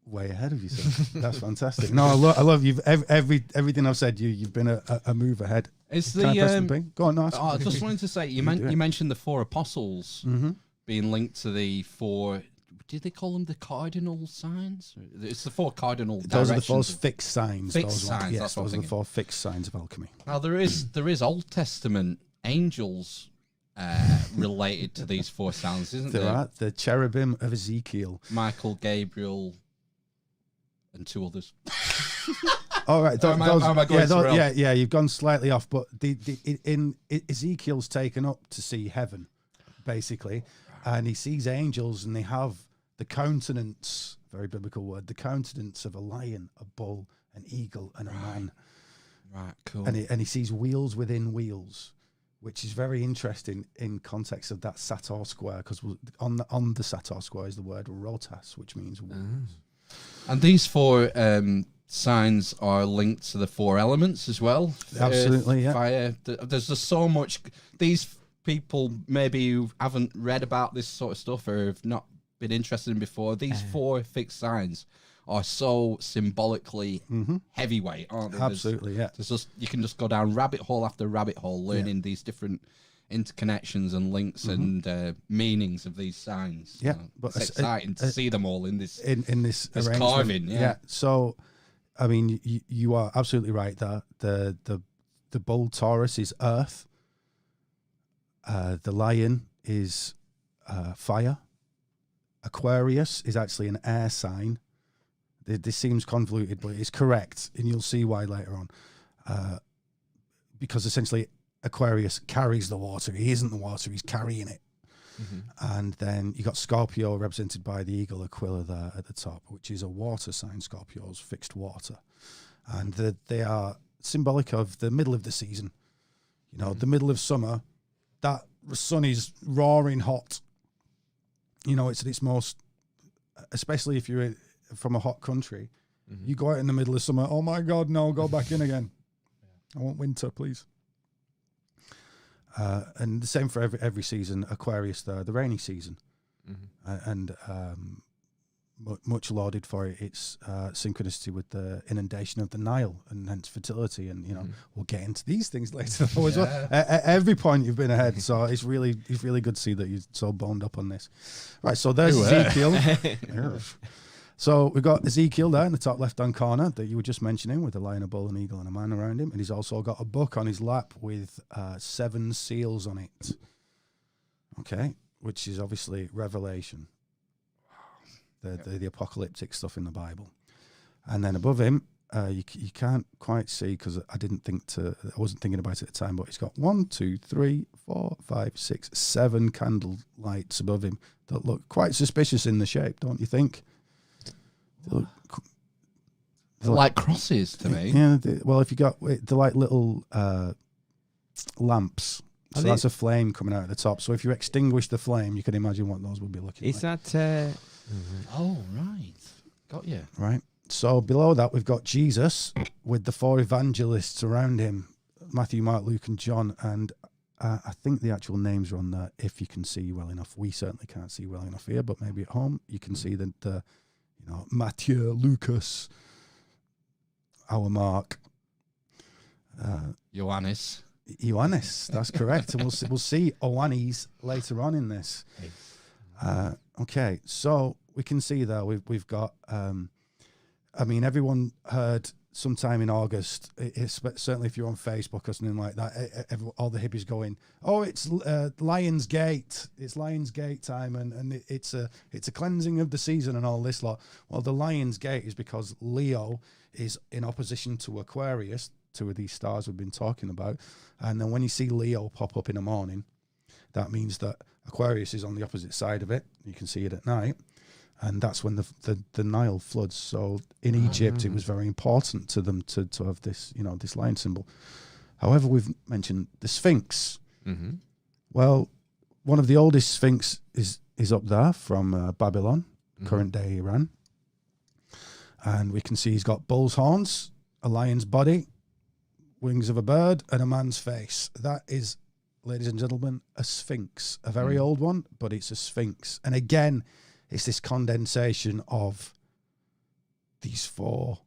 way ahead of yourself. That's fantastic. No, I love you. Everything I've said, you've been a move ahead. It's Can I press the thing? Go on, no, I just wanted to say, you mentioned the 4 apostles being linked to the 4... Did they call them the cardinal signs? It's the 4 cardinal directions. Those are the 4 fixed signs. Fixed signs, yes, that's what those I'm are the 4 fixed signs of alchemy. Now, there is Old Testament angels related to these 4 signs, isn't there? There are. The cherubim of Ezekiel. Michael, Gabriel, and 2 others. All right. Yeah, you've gone slightly off, but in Ezekiel's taken up to see heaven, basically, and he sees angels, and they have the countenance, very biblical word, the countenance of a lion, a bull, an eagle, and a man. Right, cool. And he sees wheels within wheels, which is very interesting in context of that Sator square, because on the Sator square is the word Rotas, which means wheels. And these 4 signs are linked to the 4 elements as well. Absolutely, yeah. Fire. There's just so much. These people maybe who haven't read about this sort of stuff or have not been interested in before, these 4 fixed signs are so symbolically heavyweight, aren't they? Absolutely, yeah. There's just, you can just go down rabbit hole after rabbit hole learning these different interconnections and links and meanings of these signs. Yeah, but it's exciting to see them all in this this carving. Yeah. So, I mean, you are absolutely right. The bull Taurus is earth. The lion is fire. Aquarius is actually an air sign. This seems convoluted, but it's correct, and you'll see why later on. Because essentially, Aquarius carries the water. He isn't the water; he's carrying it. And then you got Scorpio, represented by the eagle Aquila there at the top, which is a water sign. Scorpio's fixed water, and they are symbolic of the middle of the season. You know, the middle of summer. That sun is roaring hot. You know, it's at its most, especially if you're from a hot country. You go out in the middle of summer. Oh my God, no! Go back in again. I want winter, please. And the same for every season. Aquarius, the rainy season, and much lauded for its synchronicity with the inundation of the Nile and hence fertility. And we'll get into these things later as well. At every point you've been ahead, so it's really good to see that you're so boned up on this. Right, so there's Ezekiel. So we've got Ezekiel there in the top left-hand corner that you were just mentioning, with a lion, a bull, an eagle, and a man around him. And he's also got a book on his lap with 7 seals on it. Okay, which is obviously Revelation, the apocalyptic stuff in the Bible. And then above him, you can't quite see because I wasn't thinking about it at the time, but he's got 1, 2, 3, 4, 5, 6, 7 candle lights above him that look quite suspicious in the shape, don't you think? They're like crosses to me. Yeah, well, if you got, they're like little lamps. So that's a flame coming out at the top. So if you extinguish the flame, you can imagine what those would be looking like. Is that... Oh, right. Got you. Right. So below that, we've got Jesus with the 4 evangelists around him, Matthew, Mark, Luke, and John. And I think the actual names are on there if you can see well enough. We certainly can't see well enough here, but maybe at home you can see the Matthew, Lucas, our Mark, Johannes, that's correct. And we'll see Oannes later on in this. Okay, so we can see there we've got. I mean, everyone heard sometime in August. Certainly, if you're on Facebook or something like that, all the hippies going, "Oh, it's Lion's Gate! It's Lion's Gate time, and it's a cleansing of the season and all this lot." Well, the Lion's Gate is because Leo is in opposition to Aquarius, 2 of these stars we've been talking about, and then when you see Leo pop up in the morning, that means that Aquarius is on the opposite side of it. You can see it at night. And that's when the Nile floods. So in Egypt, it was very important to them to have this, this lion symbol. However, we've mentioned the Sphinx. Well, one of the oldest Sphinx is up there from Babylon, current day Iran. And we can see he's got bull's horns, a lion's body, wings of a bird, and a man's face. That is, ladies and gentlemen, a Sphinx. A very old one, but it's a Sphinx. And again, it's this condensation of these 4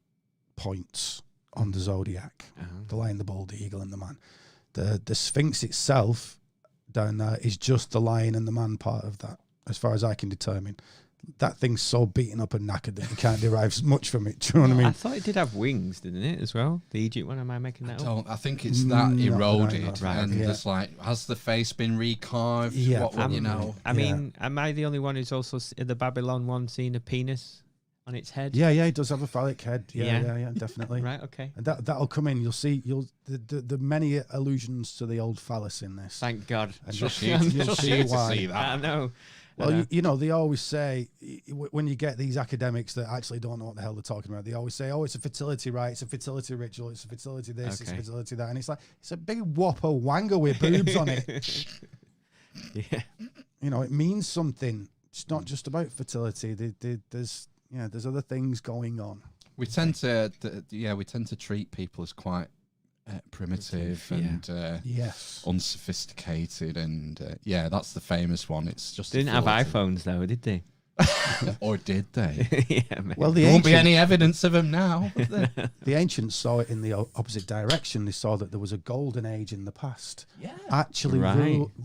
points on the Zodiac. The lion, the bull, the eagle, and the man. The Sphinx itself down there is just the lion and the man part of that, as far as I can determine. That thing's so beaten up and knackered that you can't derive much from it. Do you know what I mean? I thought it did have wings, didn't it, as well? The Egypt one, am I making that up? I think it's that eroded. Right. And it's like, has the face been recarved? Yeah. I mean, am I the only one who's also, in the Babylon one, seen a penis on its head? Yeah, it does have a phallic head. Yeah, definitely. Right, okay. And that'll come in. You'll see the many allusions to the old phallus in this. Thank God. And Just you'll need see to why. see that. I know. Well, you know, they always say when you get these academics that actually don't know what the hell they're talking about, they always say, "Oh, it's a fertility rite, it's a fertility ritual, it's a fertility this, it's a fertility that," and it's like it's a big whopper wanger with boobs on it. Yeah, You know, it means something. It's not just about fertility. There's other things going on. We tend to treat people as quite primitive and yes, unsophisticated, and that's the famous one. It's just they didn't have iPhones though, did they? Or did they? Yeah, maybe. Well, there won't be any evidence of them now. The ancients saw it in the opposite direction. They saw that there was a golden age in the past, actually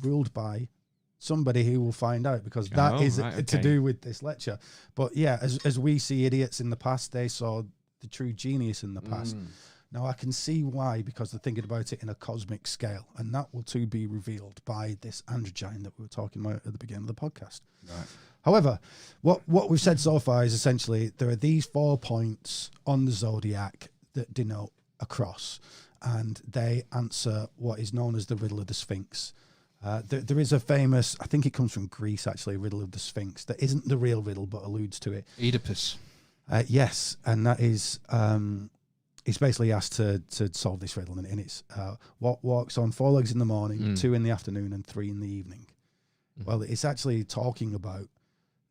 ruled by somebody who will find out, because that is to do with this lecture. But yeah, as we see idiots in the past, they saw the true genius in the past. Now I can see why, because they're thinking about it in a cosmic scale, and that will too be revealed by this androgyne that we were talking about at the beginning of the podcast. Right. However, what we've said so far is essentially there are these 4 points on the zodiac that denote a cross, and they answer what is known as the riddle of the Sphinx. There is a famous, I think it comes from Greece actually, riddle of the Sphinx that isn't the real riddle but alludes to it. Oedipus. Yes, and that is it's basically asked to solve this riddle, and it's what walks on 4 legs in the morning, 2 in the afternoon, and 3 in the evening. Well, it's actually talking about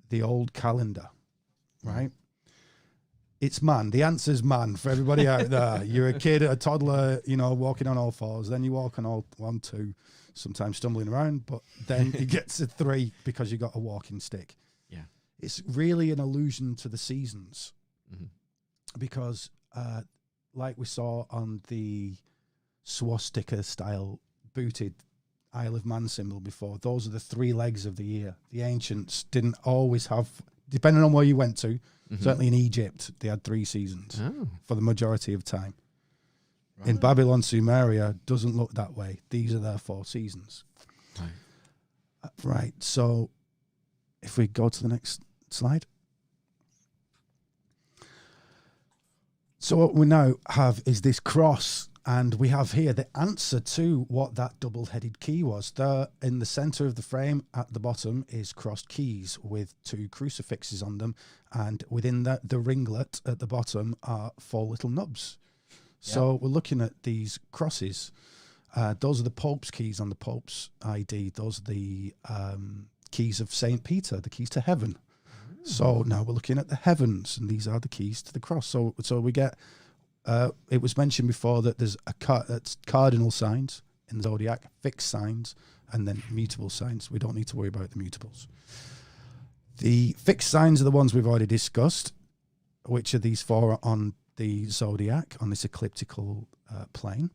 the old calendar, right? It's man. The answer's man for everybody out there. You're a kid, a toddler, you know, walking on all 4s. Then you walk on all 1, 2, sometimes stumbling around, but then it gets to 3 because you got a walking stick. Yeah. It's really an allusion to the seasons, because like we saw on the swastika style booted Isle of Man symbol before, those are the 3 legs of the year. The ancients didn't always have, depending on where you went to, certainly in Egypt, they had 3 seasons for the majority of time. Right. In Babylon, Sumeria, doesn't look that way. These are their 4 seasons. Right. So if we go to the next slide. So what we now have is this cross, and we have here the answer to what that double-headed key was. There in the center of the frame at the bottom is crossed keys with 2 crucifixes on them, and within the ringlet at the bottom are 4 little nubs. So we're looking at these crosses. Those are the Pope's keys on the Pope's ID. Those are the keys of St. Peter, the keys to heaven. So now we're looking at the heavens, and these are the keys to the cross. So we get, it was mentioned before that there's that's cardinal signs in the zodiac, fixed signs, and then mutable signs. We don't need to worry about the mutables. The fixed signs are the ones we've already discussed, which are these 4 on the zodiac, on this ecliptical plane.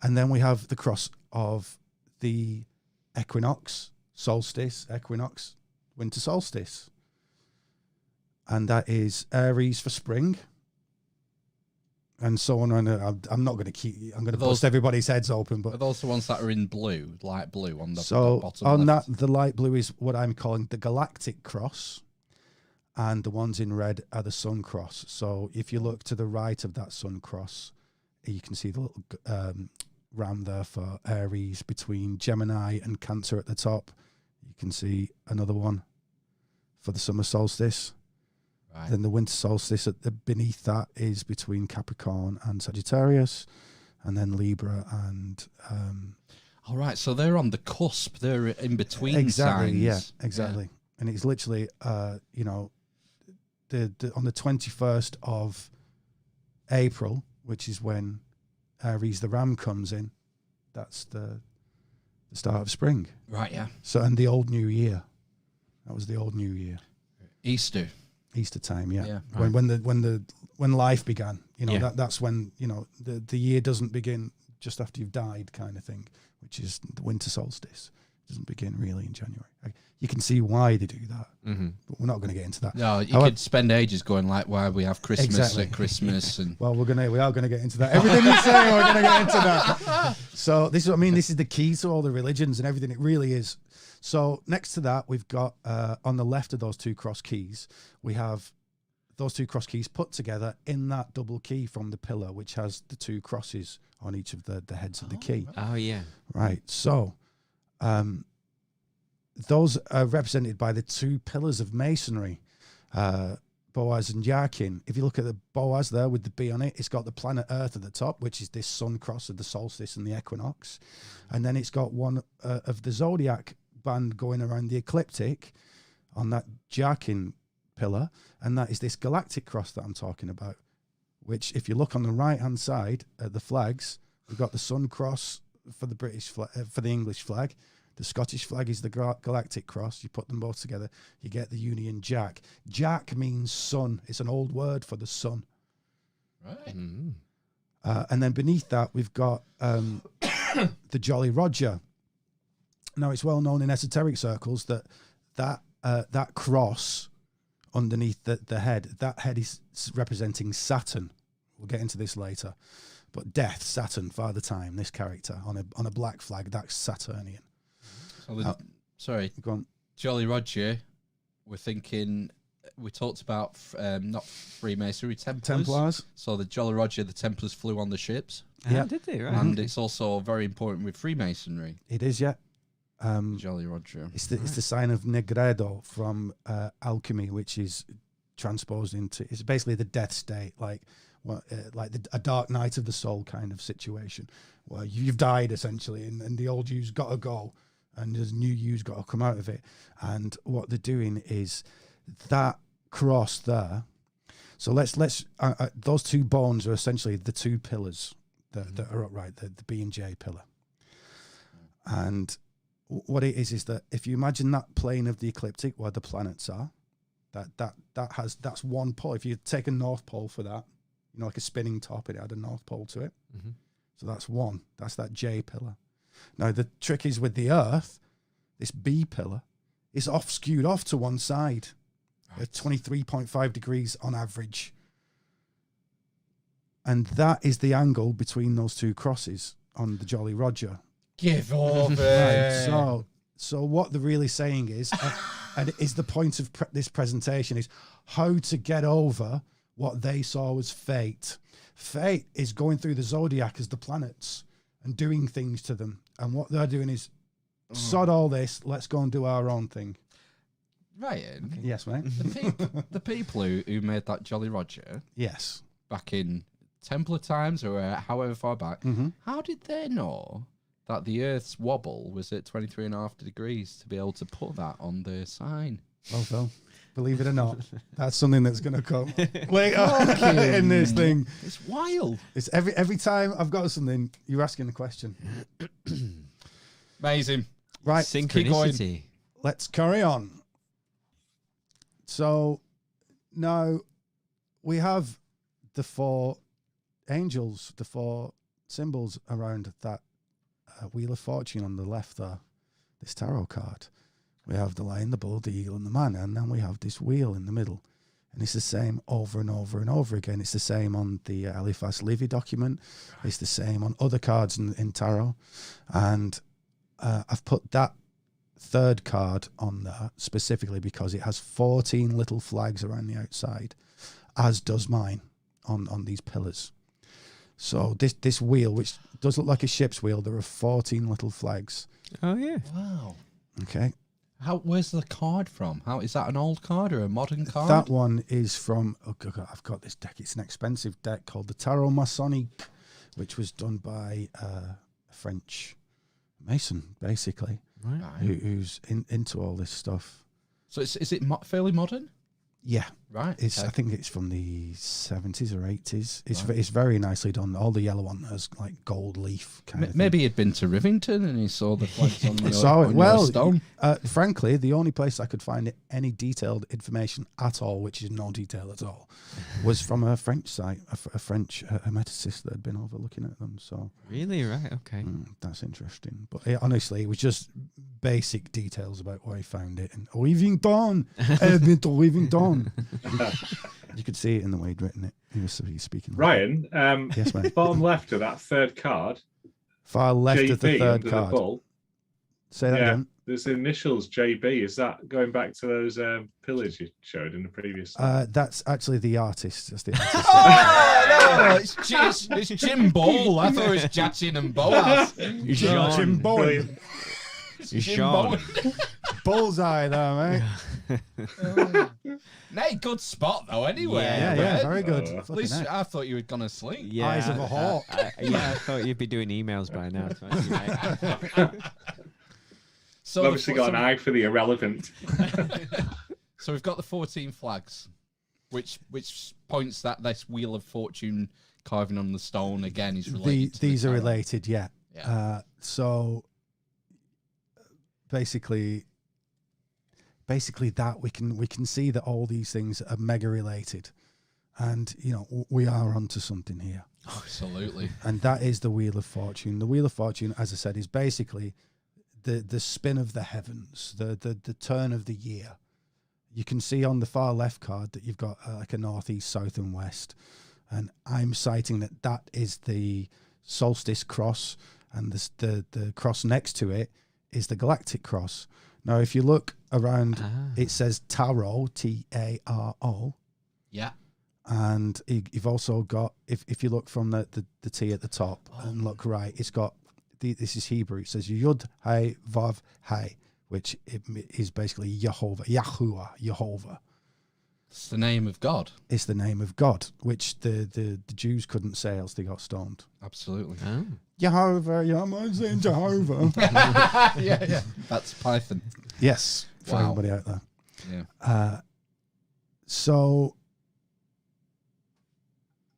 And then we have the cross of the equinox, solstice, equinox, winter solstice. And that is Aries for spring, and so on. I'm not going to I'm going to bust everybody's heads open. But are those the ones that are in blue, light blue on the bottom on left? that, the light blue is what I'm calling the Galactic cross, and the ones in red are the Sun cross. So if you look to the right of that Sun cross, you can see the little ram there for Aries between Gemini and Cancer at the top. You can see another one for the summer solstice. Right. Then the winter solstice beneath that is between Capricorn and Sagittarius, and then Libra and. All right, so they're on the cusp. They're in between. Exactly. Signs. Yeah. Exactly. Yeah. And it's literally, you know, the on the 21st of April, which is when Aries the Ram comes in. That's the start of spring. Right. Yeah. So and the old New Year. That was the old New Year. Easter time, yeah. Right. When life began, you know, that's when, you know, the year doesn't begin just after you've died, kind of thing, which is the winter solstice. It doesn't begin really in January. You can see why they do that, but we're not going to get into that. No, you could spend ages going like, why we have Christmas at Christmas, and well, we are going to get into that. Everything you say, we're going to get into that. So this is what I mean. This is the key to all the religions and everything. It really is. So next to that, we've got on the left of those 2 cross keys, we have those 2 cross keys put together in that double key from the pillar, which has the 2 crosses on each of the heads of the key. Oh, yeah. Right. So those are represented by the two pillars of masonry, Boaz and Yakin. If you look at the Boaz there with the B on it, it's got the planet Earth at the top, which is this sun cross of the solstice and the equinox. And then it's got one of the Zodiac band going around the ecliptic on that Yakin pillar. And that is this galactic cross that I'm talking about, which if you look on the right-hand side at the flags, we've got the sun cross for the for the English flag. The Scottish flag is the Galactic cross. You put them both together, you get the Union Jack. Jack means sun. It's an old word for the sun. Right. Mm. And then beneath that, we've got the Jolly Roger. Now, it's well known in esoteric circles that cross underneath the head, that head is representing Saturn. We'll get into this later. But death, Saturn, Father Time, this character on a black flag, that's Saturnian. Sorry, Go on. Jolly Roger. We talked about not Freemasonry, Templars. So the Jolly Roger, the Templars flew on the ships, Yeah. Did they? Right. and it's also very important with Freemasonry. It is, yeah. Jolly Roger. It's the sign of Negredo from alchemy, which is transposed into, it's basically the death state, like a dark night of the soul kind of situation, where you've died essentially, and the old you's got to go, and there's new you's got to come out of it. And what they're doing is that cross there. So let's those two bones are essentially the two pillars that are upright, the B and J pillar. And what it is that if you imagine that plane of the ecliptic where the planets are, that's one pole. If you take a north pole for that, you know, like a spinning top, it had a north pole to it. Mm-hmm. So that's one. That's that J pillar. Now the trick is with the Earth, this B pillar is skewed off to one side, at 23.5 degrees on average. And that is the angle between those two crosses on the Jolly Roger. Give over. Right, so what they're really saying is, and is the point of this presentation, is how to get over what they saw as fate. Fate is going through the Zodiac as the planets and doing things to them. And what they're doing is, sod all this, let's go and do our own thing. Right. Yes, mate. The people who made that Jolly Roger Yes. back in Templar times or however far back, Mm-hmm. how did they know that the Earth's wobble was at 23.5 degrees to be able to put that on the sign? Well, Phil, believe it or not, that's something that's going to come later in this thing. It's wild. It's every time I've got something, you're asking a question. Amazing. Right, Synchronicity. let's carry on. So now we have the four angels, the four symbols around that Wheel of Fortune on the left there, this tarot card. We have the lion, the bull, the eagle, and the man, and then we have this wheel in the middle. And it's the same over and over and over again. It's the same on the Eliphas Levi document. It's the same on other cards in tarot. And I've put that third card on there specifically because it has 14 little flags around the outside, as does mine on these pillars. So this wheel, which does look like a ship's wheel, there are 14 little flags. Oh yeah. Wow. Okay. Where's the card from? How is that an old card or a modern card? That one is from, oh God, I've got this deck. It's an expensive deck called the Tarot Masonique, which was done by a French Mason, basically, Right. who's into all this stuff. So is it fairly modern? Yeah. Right. I think it's from the 70s or 80s. It's very nicely done. All the yellow one has like gold leaf kind of thing. Maybe he'd been to Rivington and he saw the flags on your, Saw it. on Well, your stone. frankly, the only place I could find any detailed information at all, which is no detail at all, was from a French site, a French hermeticist that had been over looking at them. So Really? Right. Okay. that's interesting. But honestly, it was just basic details about where he found it. And Rivington, I've been to Rivington. You could see it in the way he'd written it. He was speaking. Ryan, Yes, mate. bottom left of that third card, Far left of the JB third under the card. bull. Say that Yeah, again. there's initials JB. Is that going back to those pillars you showed in the previous? That's actually the artist. That's the artist. Oh, no, it's Jim Ball. I thought it was Jachin and Boaz. Jim Bowen. Brilliant. Sean. Bullseye there, mate. Nate, good spot though. Anyway, Yeah, very good. At Flipping least heck. I thought you were gonna sleep. Yeah, Eyes of a hawk. I thought you'd be doing emails by now. To So Obviously got an eye for the irrelevant. So we've got the 14 flags, which points that this Wheel of Fortune carving on the stone again is related. These are related, yeah. Yeah. So basically that we can see that all these things are mega related, and we are onto something here. Absolutely. And that is the Wheel of Fortune. The Wheel of Fortune, as I said, is basically the spin of the heavens, the turn of the year. You can see on the far left card that you've got like a northeast, south, and west, and I'm citing that is the solstice cross, and the cross next to it is the galactic cross. Now, if you look around, it says Tarot, Taro. Yeah. And you've also got, if you look from the T at the top and look right, it's got, this is Hebrew. It says Yud, Hay, Vav, Hay, which is basically Jehovah, Jehovah. It's the name of God. It's the name of God, which the Jews couldn't say, else they got stoned. Absolutely. Oh. Jehovah, I'm saying Jehovah. Yeah. That's Python. Yes, for Wow. everybody out there. Yeah. So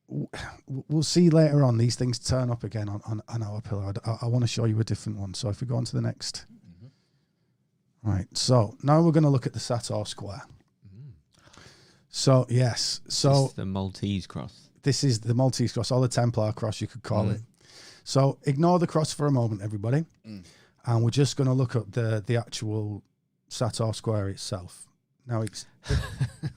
we'll see later on these things turn up again on our pillar. I want to show you a different one. So if we go on to the next. Right. So now we're going to look at the Sator Square. So, yes. So It's the Maltese cross. this is the Maltese cross, or the Templar cross, you could call it. So ignore the cross for a moment, everybody. And we're just going to look at the actual Sator Square itself. Now,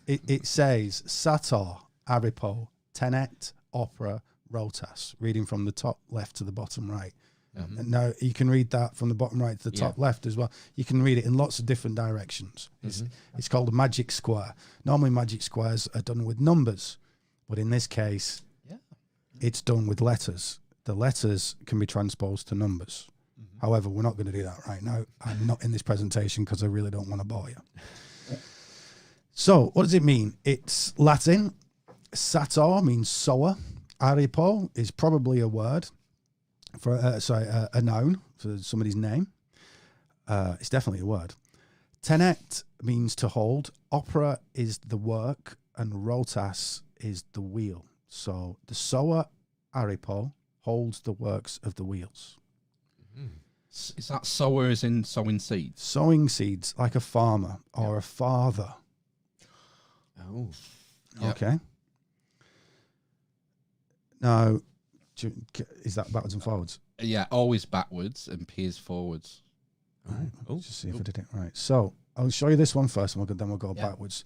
it says Sator, Arepo, Tenet, Opera, Rotas, reading from the top left to the bottom right. And now you can read that from the bottom right to the top left as well. You can read it in lots of different directions. It's called a magic square. Normally magic squares are done with numbers, but in this case, it's done with letters. The letters can be transposed to numbers. However, we're not going to do that right now. I'm not in this presentation because I really don't want to bore you. So what does it mean? It's Latin. Sator means sower. Arepo is probably a word. For a noun for somebody's name. It's definitely a word. Tenet means to hold. Opera is the work, and rotas is the wheel. So the sower, Arepo, holds the works of the wheels. Is that sower as in sowing seeds? Sowing seeds like a farmer or a father. Oh. Yep. Okay. Now, is that backwards and forwards? Yeah, always backwards and peers forwards. Let's just see if I did it right. So I'll show you this one first, and then we'll go backwards.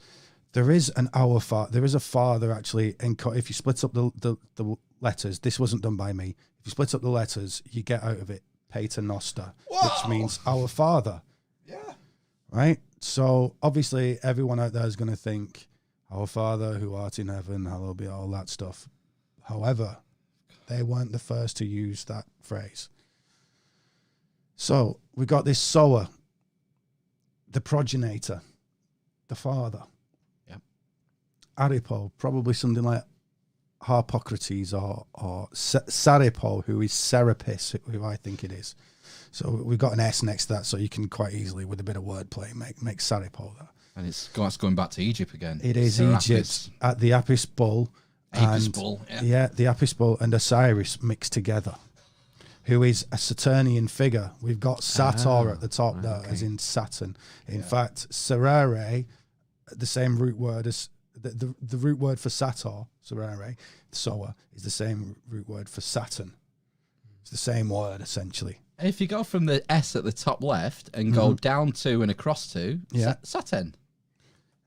There is an our father. There is a father actually. If you split up the letters, this wasn't done by me. If you split up the letters, you get out of it Pater Noster, which means our father. Yeah. Right. So obviously, everyone out there is going to think, "Our Father who art in heaven, hallowed be," all that stuff. However, they weren't the first to use that phrase. So we got this sower, the progenitor, the father. Yep. Arepo, probably something like Harpocrates or Sarepo, who is Serapis, who I think it is. So we've got an S next to that, so you can quite easily, with a bit of wordplay, make Sarepo there. And it's going back to Egypt again. It is Serapis. Egypt at the Apis Bull. Apis Bull, the Apis Bull and Osiris mixed together, who is a Saturnian figure. We've got Sator at the top there, as in Saturn. In fact, Serere, the same root word as the root word for Sator, Serere, sower, is the same root word for Saturn. It's the same word, essentially. If you go from the S at the top left and go down to and across to, Saturn.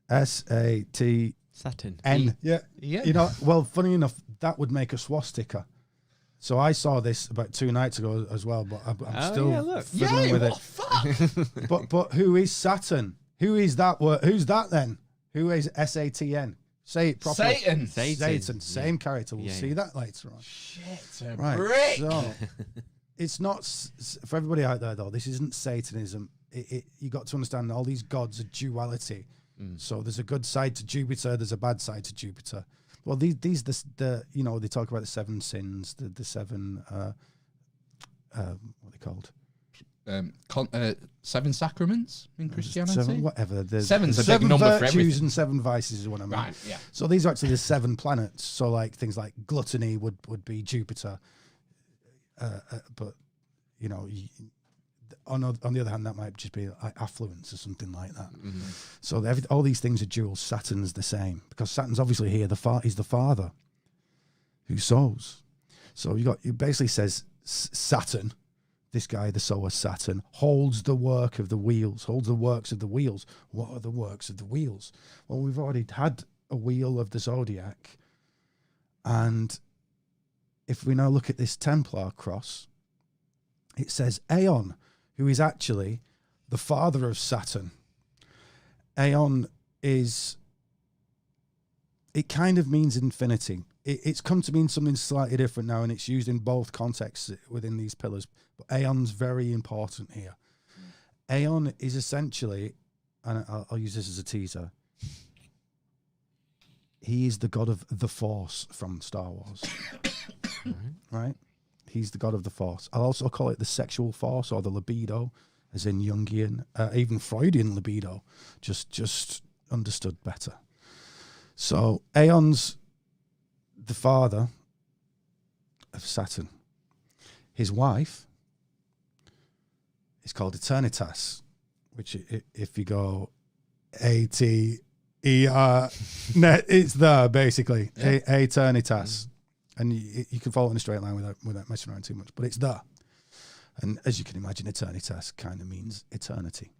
S-A-T... Saturn. N. Yeah. You know, well, funny enough, that would make a swastika. So I saw this about 2 nights ago as well, but I'm still fiddling with it. Fuck? But who is Saturn? Who is that word? Who's that then? Who is S-A-T-N? Say it properly. Satan. Satan. Same character. We'll see that later on. Shit, Right. brick. So it's not, for everybody out there though, this isn't Satanism. you got to understand all these gods are duality. So there's a good side to Jupiter, there's a bad side to Jupiter. Well, these you know, they talk about the 7 sins, the 7 what are they called? 7 sacraments in Christianity. 7, whatever. Seven's a big 7 number for virtues everything. and 7 vices is what I mean. Right, yeah. So these are actually the 7 planets. So like things like gluttony would be Jupiter, but you know, on the other hand, that might just be like affluence or something like that. So all these things are dual. Saturn's the same because Saturn's obviously here. He's the father who sows. So it basically says Saturn. This guy, the sower Saturn, holds the work of the wheels, holds the works of the wheels. What are the works of the wheels? Well, we've already had a wheel of the Zodiac. And if we now look at this Templar cross, it says Aeon, who is actually the father of Saturn. Aeon it kind of means infinity. It's come to mean something slightly different now, and it's used in both contexts within these pillars. But Aeon's very important here. Aeon is essentially, and I'll use this as a teaser, he is the god of the Force from Star Wars. Right? He's the god of the Force. I'll also call it the sexual force or the libido, as in Jungian, even Freudian libido, just understood better. So Aeon's the father of Saturn. His wife is called Eternitas, which if you go A-T-E-R, it's there basically, yeah. Eternitas. And you can follow it in a straight line without messing around too much, but it's there. And as you can imagine, Eternitas kind of means eternity.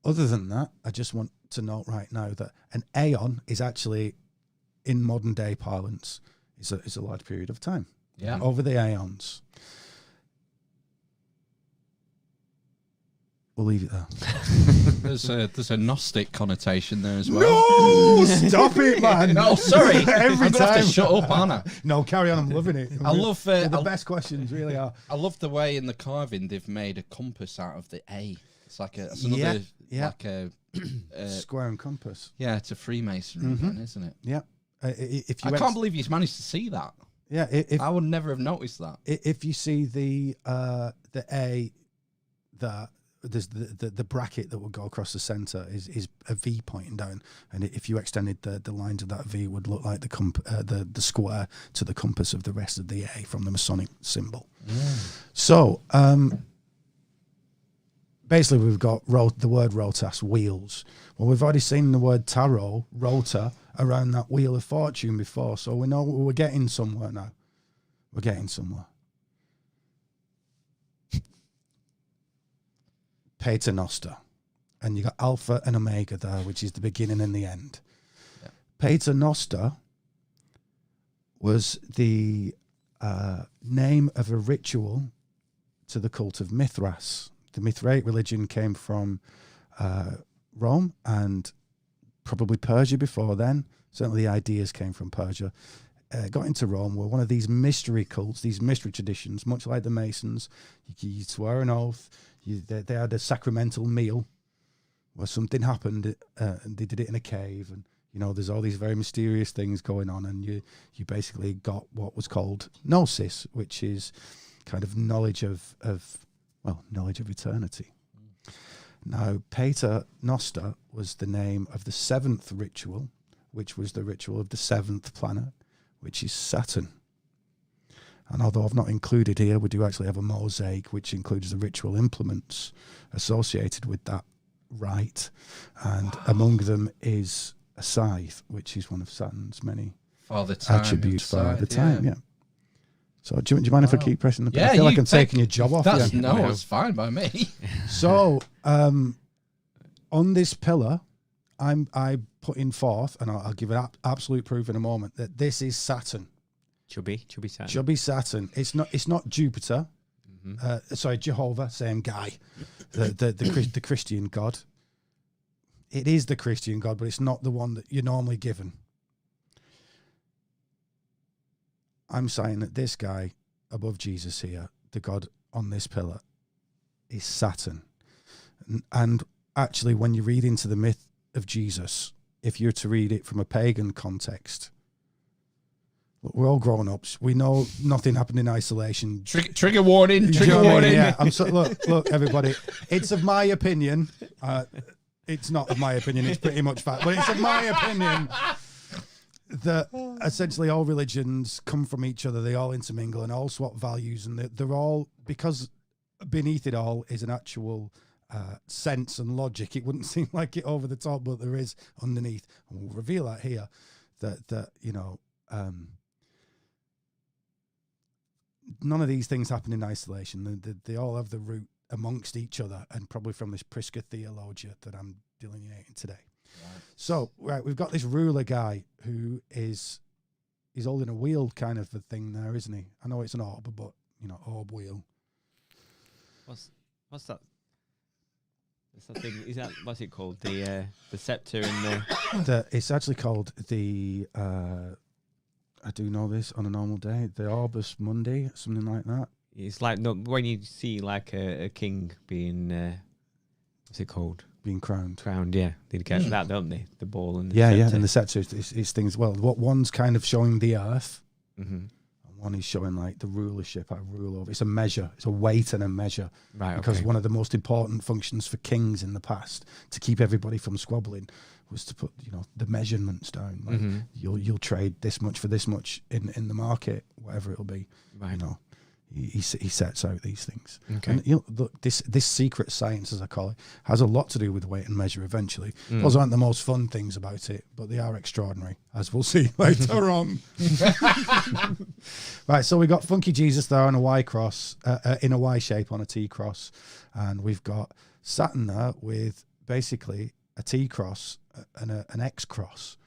Other than that, I just want to note right now that an aeon is actually, in modern day parlance, is a large period of time. Yeah. Over the aeons. We'll leave it there. There's a Gnostic connotation there as well. No, stop it, man. No, sorry. Every I'm gonna have time. to shut up, aren't I? No, carry on. I'm loving it. I love the best questions, really are. I love the way in the carving they've made a compass out of the A. It's like another like a square and compass. Yeah, it's a Freemasonry, then, isn't it? Yeah. If you I can't believe he's managed to see that. Yeah, I would never have noticed that. If you see the A, there's the bracket that would go across the center is a V pointing down, and if you extended the lines of that V, it would look like the square to the compass of the rest of the A from the Masonic symbol. So basically, we've got the word Rotas, wheels. Well, we've already seen the word tarot, rota, around that wheel of fortune before, so we know we're getting somewhere now. We're getting somewhere. Paternoster, and you got Alpha and Omega there, which is the beginning and the end. Yeah. Paternoster was the name of a ritual to the cult of Mithras. The Mithraic religion came from Rome and probably Persia before then. Certainly the ideas came from Persia. Got into Rome, were one of these mystery cults, these mystery traditions, much like the Masons. You swear an oath. They had a sacramental meal where something happened, and they did it in a cave, and there's all these very mysterious things going on, and you basically got what was called gnosis, which is kind of knowledge of eternity. Now, Pater Noster was the name of the 7th ritual, which was the ritual of the 7th planet, which is Saturn. And although I've not included here, we do actually have a mosaic which includes the ritual implements associated with that rite. And among them is a scythe, which is one of Saturn's many attributes for the time. Yeah. So do you mind if I keep pressing the button? I feel like I'm taking your job off. It's fine by me. So on this pillar, I putting forth, and I'll give it absolute proof in a moment, that this is Saturn. Chubby Saturn. Chubby Saturn. It's not Jupiter. Sorry, Jehovah, same guy. The Christian God. It is the Christian God, but it's not the one that you're normally given. I'm saying that this guy above Jesus here, the God on this pillar, is Saturn. And actually, when you read into the myth of Jesus, if you're to read it from a pagan context, we're all grown ups. We know nothing happened in isolation. Trigger warning. Do you know what I mean? Yeah. Look, everybody. It's of my opinion. It's not of my opinion. It's pretty much fact, but it's of my opinion that essentially all religions come from each other. They all intermingle and all swap values, and they're all, because beneath it all is an actual sense and logic. It wouldn't seem like it over the top, but there is underneath. And we'll reveal that here. That you know. None of these things happen in isolation. They all have the root amongst each other, and probably from this Priska theologia that I'm delineating today. Right. So, we've got this ruler guy who he's holding a wheel kind of a thing there, isn't he? I know it's an orb, but, orb wheel. What's that? What's that thing? Is that, what's it called? The scepter and the... It's actually called the... I do know this on a normal day. The Orbis Mundi, something like that. It's like when you see like a king being, what's it called? Being crowned. Crowned, yeah. They get that, don't they? The ball and the scepter. Yeah, and the scepter is things. Well, what one's kind of showing the earth, and one is showing like the rulership. I rule over. It's a measure. It's a weight and a measure. Right. Because one of the most important functions for kings in the past, to keep everybody from squabbling, was to put the measurements down. Like you'll trade this much for this much in the market, whatever it'll be. Right. He sets out these things. Okay. And look, this secret science, as I call it, has a lot to do with weight and measure. Eventually, those aren't the most fun things about it, but they are extraordinary, as we'll see later on. Right. So we got Funky Jesus there on a Y cross, in a Y shape on a T cross, and we've got Saturn there with basically a T cross and an X cross.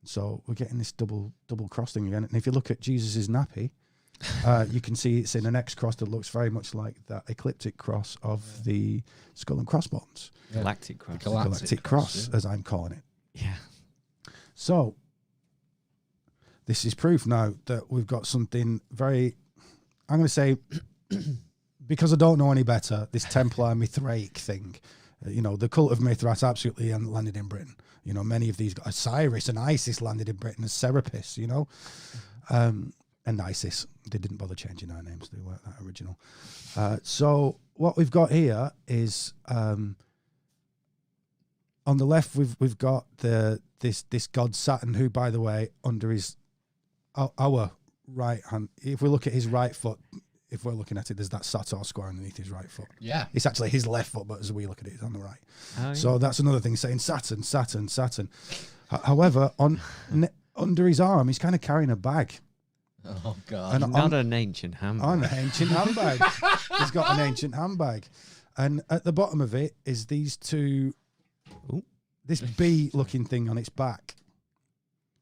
So we're getting this double cross thing again. And if you look at Jesus's nappy, you can see it's in an X cross that looks very much like that ecliptic cross of the skull and crossbones. Yeah. Galactic cross. Galactic cross, as I'm calling it. Yeah. So this is proof now that we've got something very, I'm going to say, because I don't know any better, this Templar Mithraic thing. The cult of Mithras absolutely landed in Britain. Many of these, Osiris and Isis landed in Britain as Serapis, and Isis. They didn't bother changing our names. They weren't that original. So what we've got here is, on the left, we've got this god Saturn, who, by the way, under our right hand, if we look at his right foot, if we're looking at it, there's that Sator Square underneath his right foot. Yeah. It's actually his left foot, but as we look at it, it's on the right. Oh, yeah. So that's another thing, saying Saturn. However, under his arm, he's kind of carrying a bag. Oh, God. And not an ancient handbag. On an ancient handbag. He's got an ancient handbag. And at the bottom of it is these two, this B-looking thing on its back.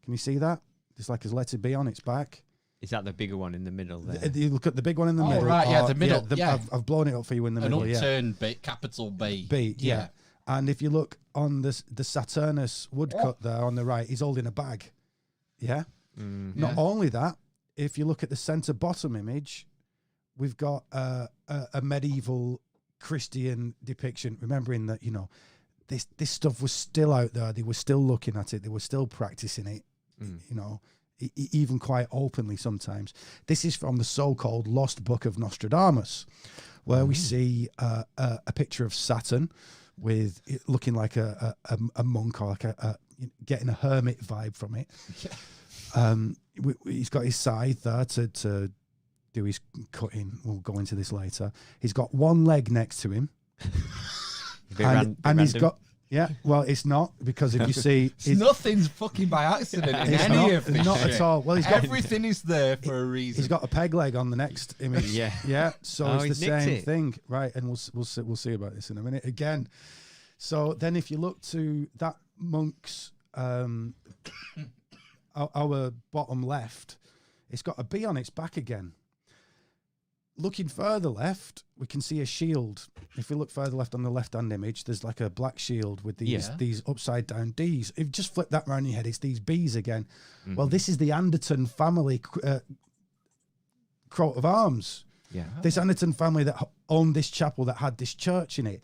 Can you see that? It's like a letter B on its back. Is that the bigger one in the middle there? You look at the big one in the middle. Right, yeah, the middle. Yeah, I've blown it up for you in the middle. An upturned B, capital B. B, yeah. And if you look on the Saturnus woodcut there on the right, he's holding a bag. Yeah? Not only that, if you look at the centre bottom image, we've got a medieval Christian depiction, remembering that, this stuff was still out there. They were still looking at it. They were still practicing it, even quite openly sometimes. This is from the so-called Lost Book of Nostradamus, where we see a picture of Saturn with it looking like a monk, or like getting a hermit vibe from it. He's got his scythe there to do his cutting. We'll go into this later. He's got one leg next to him. and he's got... Yeah, well, it's not, because if you see... Nothing's fucking by accident in any of this Not shit. at all. Well, everything is there for a reason. He's got a peg leg on the next image. Yeah. So it's the same thing, right? And we'll see about this in a minute again. So then, if you look to that monk's our bottom left, it's got a B on its back again. Looking further left, we can see a shield. If we look further left on the left-hand image, there's like a black shield with these upside-down Ds. If you just flip that around your head, it's these Bs again. Well, this is the Anderton family coat of arms. Yeah. This Anderton family that owned this chapel that had this church in it.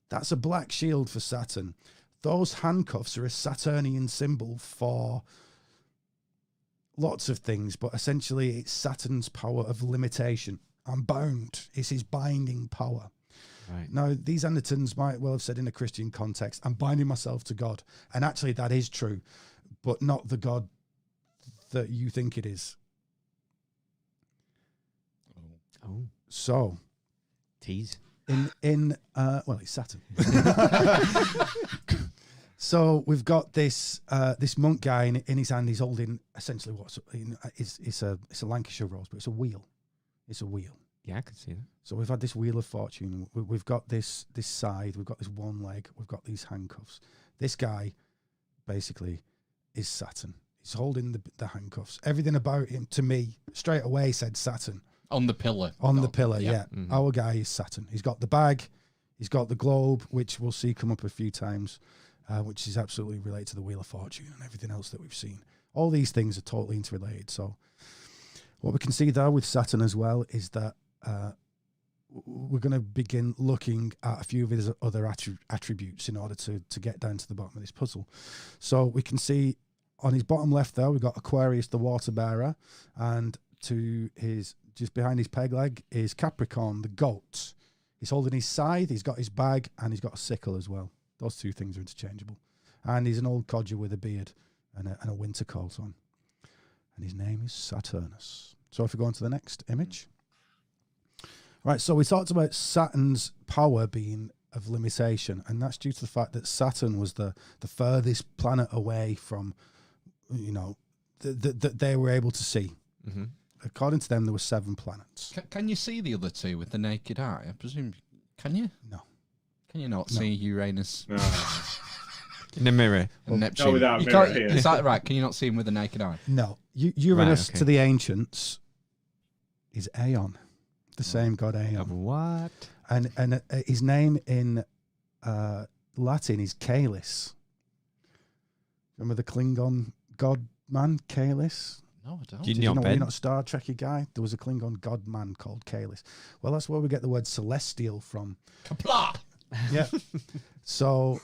That's a black shield for Saturn. Those handcuffs are a Saturnian symbol for lots of things, but essentially it's Saturn's power of limitation. I'm bound. It's his binding power. Right. Now, these Andertons might well have said in a Christian context, I'm binding myself to God. And actually that is true, but not the God that you think it is. Oh. So, Tease. well, it's Saturn. So we've got this monk guy in his hand. He's holding essentially it's a Lancashire rose, but it's a wheel. It's a wheel. Yeah, I could see that. So we've had this wheel of fortune. We've got this side. We've got this one leg. We've got these handcuffs. This guy, basically, is Saturn. He's holding the handcuffs. Everything about him, to me, straight away said Saturn. On the pillar. On the pillar, yeah. Mm-hmm. Our guy is Saturn. He's got the bag. He's got the globe, which we'll see come up a few times, which is absolutely related to the Wheel of Fortune and everything else that we've seen. All these things are totally interrelated. So what we can see there with Saturn as well is that we're going to begin looking at a few of his other attributes in order to get down to the bottom of this puzzle. So we can see on his bottom left there, we've got Aquarius, the water bearer, and to his just behind his peg leg is Capricorn, the goat. He's holding his scythe, he's got his bag, and he's got a sickle as well. Those two things are interchangeable. And he's an old codger with a beard and a winter coat on. And his name is Saturnus. So if we go on to the next image. Right, so we talked about Saturn's power being of limitation, and that's due to the fact that Saturn was the furthest planet away from, that they were able to see. Mm-hmm. According to them, there were 7 planets. Can you see the other two with the naked eye? I presume. Can you? No. Can you not see Uranus In the mirror. and Neptune? Not without a You mirror can't- here. Is that right? Can you not see him with the naked eye? No. Uranus okay. to the ancients is Aeon, the same god Aeon. What? And his name in Latin is Caelus. Remember the Klingon god man, Caelus? No, I don't. Do you Did you know Ben? you're not a Star Trekky guy? There was a Klingon god man called Caelus. Well, that's where we get the word celestial from. Kapla! Yeah. So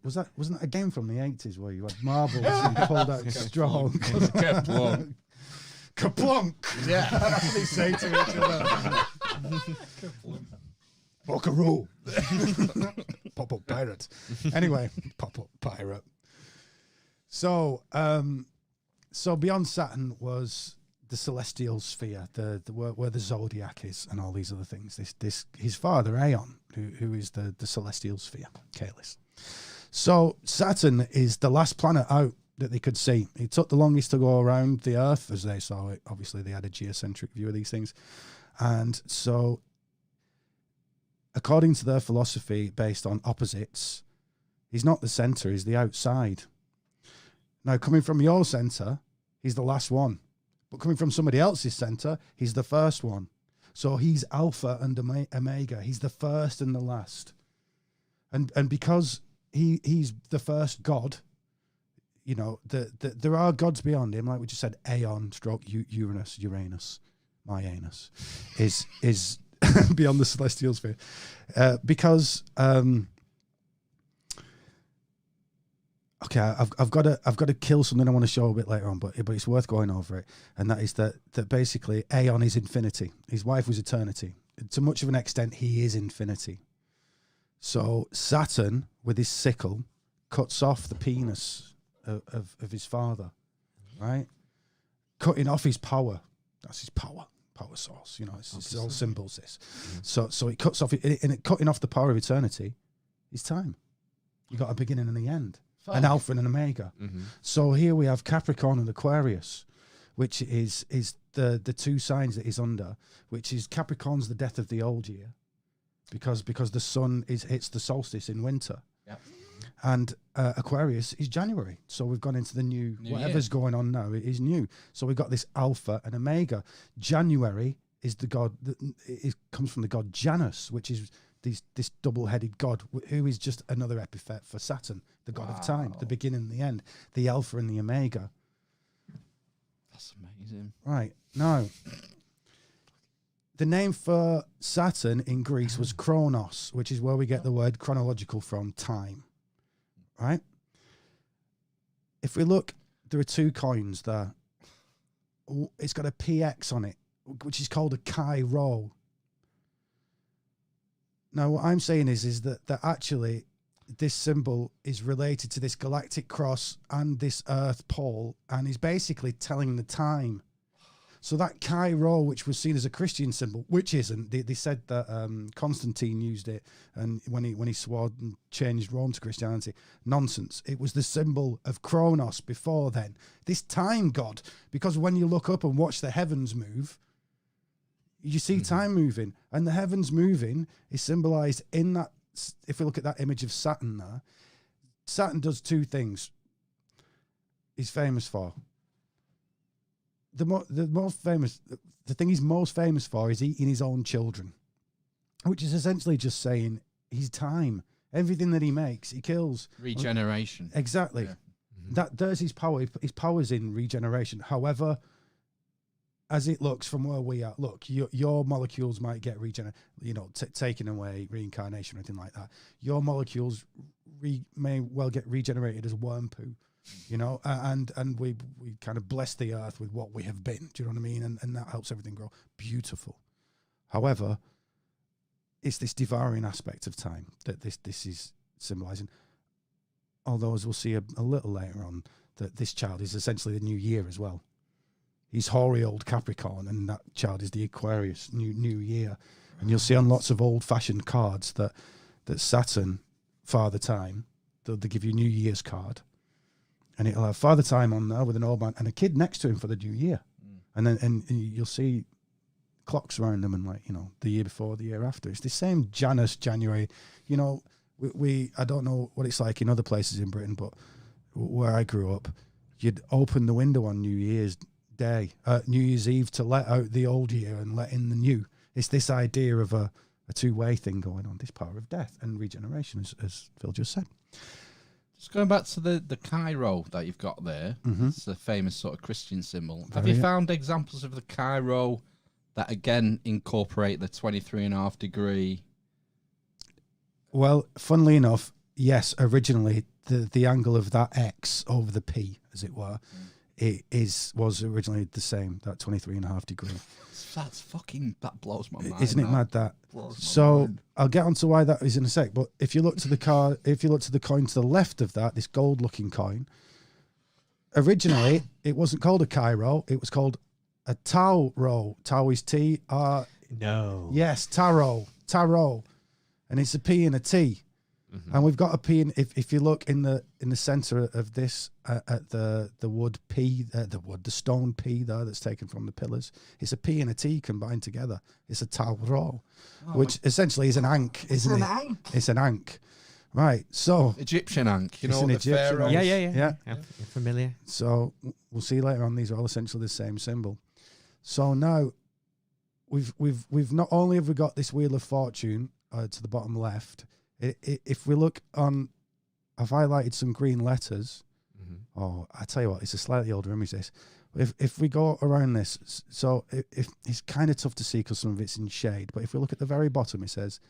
wasn't that a game from the 80s where you had marbles and you pulled out strong? Kaplunk. Kaplunk! Yeah. That's what they say to each other. Buckaroo. Pop-up pirate. Anyway, pop-up pirate. So beyond Saturn was the celestial sphere, where the Zodiac is, and all these other things. This his father Aeon, who is the celestial sphere, Caelus. So Saturn is the last planet out that they could see. It took the longest to go around the Earth as they saw it. Obviously, they had a geocentric view of these things, and so according to their philosophy, based on opposites, he's not the center; he's the outside. Now, coming from your center, he's the last one. But coming from somebody else's center, he's the first one. So he's Alpha and Omega. He's the first and the last. And because he's the first God, there are gods beyond him. Like we just said, Aeon, Uranus, my anus, is beyond the celestial sphere. Because... Okay, I've got to kill something I want to show a bit later on, but it's worth going over it, and that is that basically Aeon is infinity. His wife was eternity. To much of an extent, he is infinity. So Saturn, with his sickle, cuts off the penis of his father, right? Cutting off his power. That's his power source. It's all symbols. This. So it cuts off it, and cutting off the power of eternity is time. You got a beginning and the end. An Alpha and an Omega. Mm-hmm. So here we have Capricorn and Aquarius, which is the two signs that he's under, which is Capricorn's the death of the old year, because the sun hits the solstice in winter. Yeah. And Aquarius is January. So we've gone into the new whatever's year. going on now, it is new. So we've got this Alpha and Omega. January is the god, it comes from the god Janus, which is this double-headed god, who is just another epithet for Saturn, the god of time, the beginning and the end, the Alpha and the Omega. That's amazing. Right. Now, the name for Saturn in Greece was Chronos, which is where we get the word chronological from, time. Right? If we look, there are 2 coins there. It's got a PX on it, which is called a Chi Rho. Now, what I'm saying is that actually this symbol is related to this galactic cross and this Earth pole, and is basically telling the time. So that Chi Rho, which was seen as a Christian symbol, which isn't, they said that Constantine used it, and when he swore and changed Rome to Christianity, nonsense. It was the symbol of Kronos before then, this time god, because when you look up and watch the heavens move, you see time moving, and the heavens moving is symbolized in that. If we look at that image of Saturn there, Saturn does 2 things he's famous for. The thing he's most famous for is eating his own children, which is essentially just saying his time. Everything that he makes, he kills. Regeneration. Exactly. Yeah. There's his power. His power's in regeneration. However, as it looks from where we are, look, your molecules might get taken away, reincarnation, or anything like that. Your molecules may well get regenerated as worm poo. And we kind of bless the earth with what we have been. Do you know what I mean? And that helps everything grow. Beautiful. However, it's this devouring aspect of time that this is symbolizing. Although, as we'll see a little later on, that this child is essentially the new year as well. He's hoary old Capricorn, and that child is the Aquarius, new year. And you'll see on lots of old-fashioned cards that Saturn, Father Time, they'll give you New Year's card. And it'll have Father Time on there with an old man and a kid next to him for the new year. And you'll see clocks around them, and the year before, the year after. It's the same Janus, January. We I don't know what it's like in other places in Britain, but where I grew up, you'd open the window on New Year's Day, New Year's Eve, to let out the old year and let in the new. It's this idea of a 2-way thing going on, this power of death and regeneration, as Phil just said. Just going back to the Chi Rho that you've got there, it's a famous sort of Christian symbol. Have you found examples of the Chi Rho that again incorporate the 23.5 degree? Well, funnily enough, yes, originally the angle of that X over the P, as it were, was originally the same, that 23.5 degree. That blows my mind. Isn't it mad that? So I'll get onto why that is in a sec. But if you look to the coin to the left of that, this gold-looking coin, originally it wasn't called a Chi Rho, it was called a Tau Rho. Tau is T R. No. Yes, Tarot, and it's a P and a T. And we've got a P in, if you look in the center of this at the wood P, the stone P there that's taken from the pillars, it's a P and a T combined together. It's a Tau Rho, which essentially is an ankh, isn't it? It's an ankh. Right, so Egyptian ankh, it's an Egyptian pharaohs. Yeah. You're familiar. So we'll see later on, these are all essentially the same symbol. So now we've not only have we got this Wheel of Fortune to the bottom left. If we look on, I've highlighted some green letters. Oh, I tell you what, it's a slightly older image, this. If we go around this, so if it's kind of tough to see because some of it's in shade, but if we look at the very bottom, it says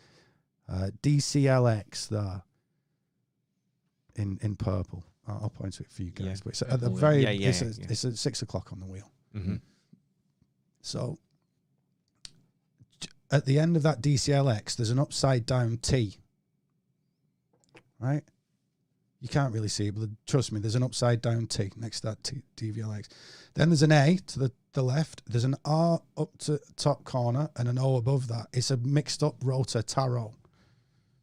DCLX there in purple. I'll point to it for you guys. Yeah. But it's at the very, Yeah, it's at 6 o'clock on the wheel. So at the end of that DCLX, there's an upside down T. Right? You can't really see it, but trust me, there's an upside down T next to that DVLX. Then there's an A to the left. There's an R up to top corner and an O above that. It's a mixed up rota tarot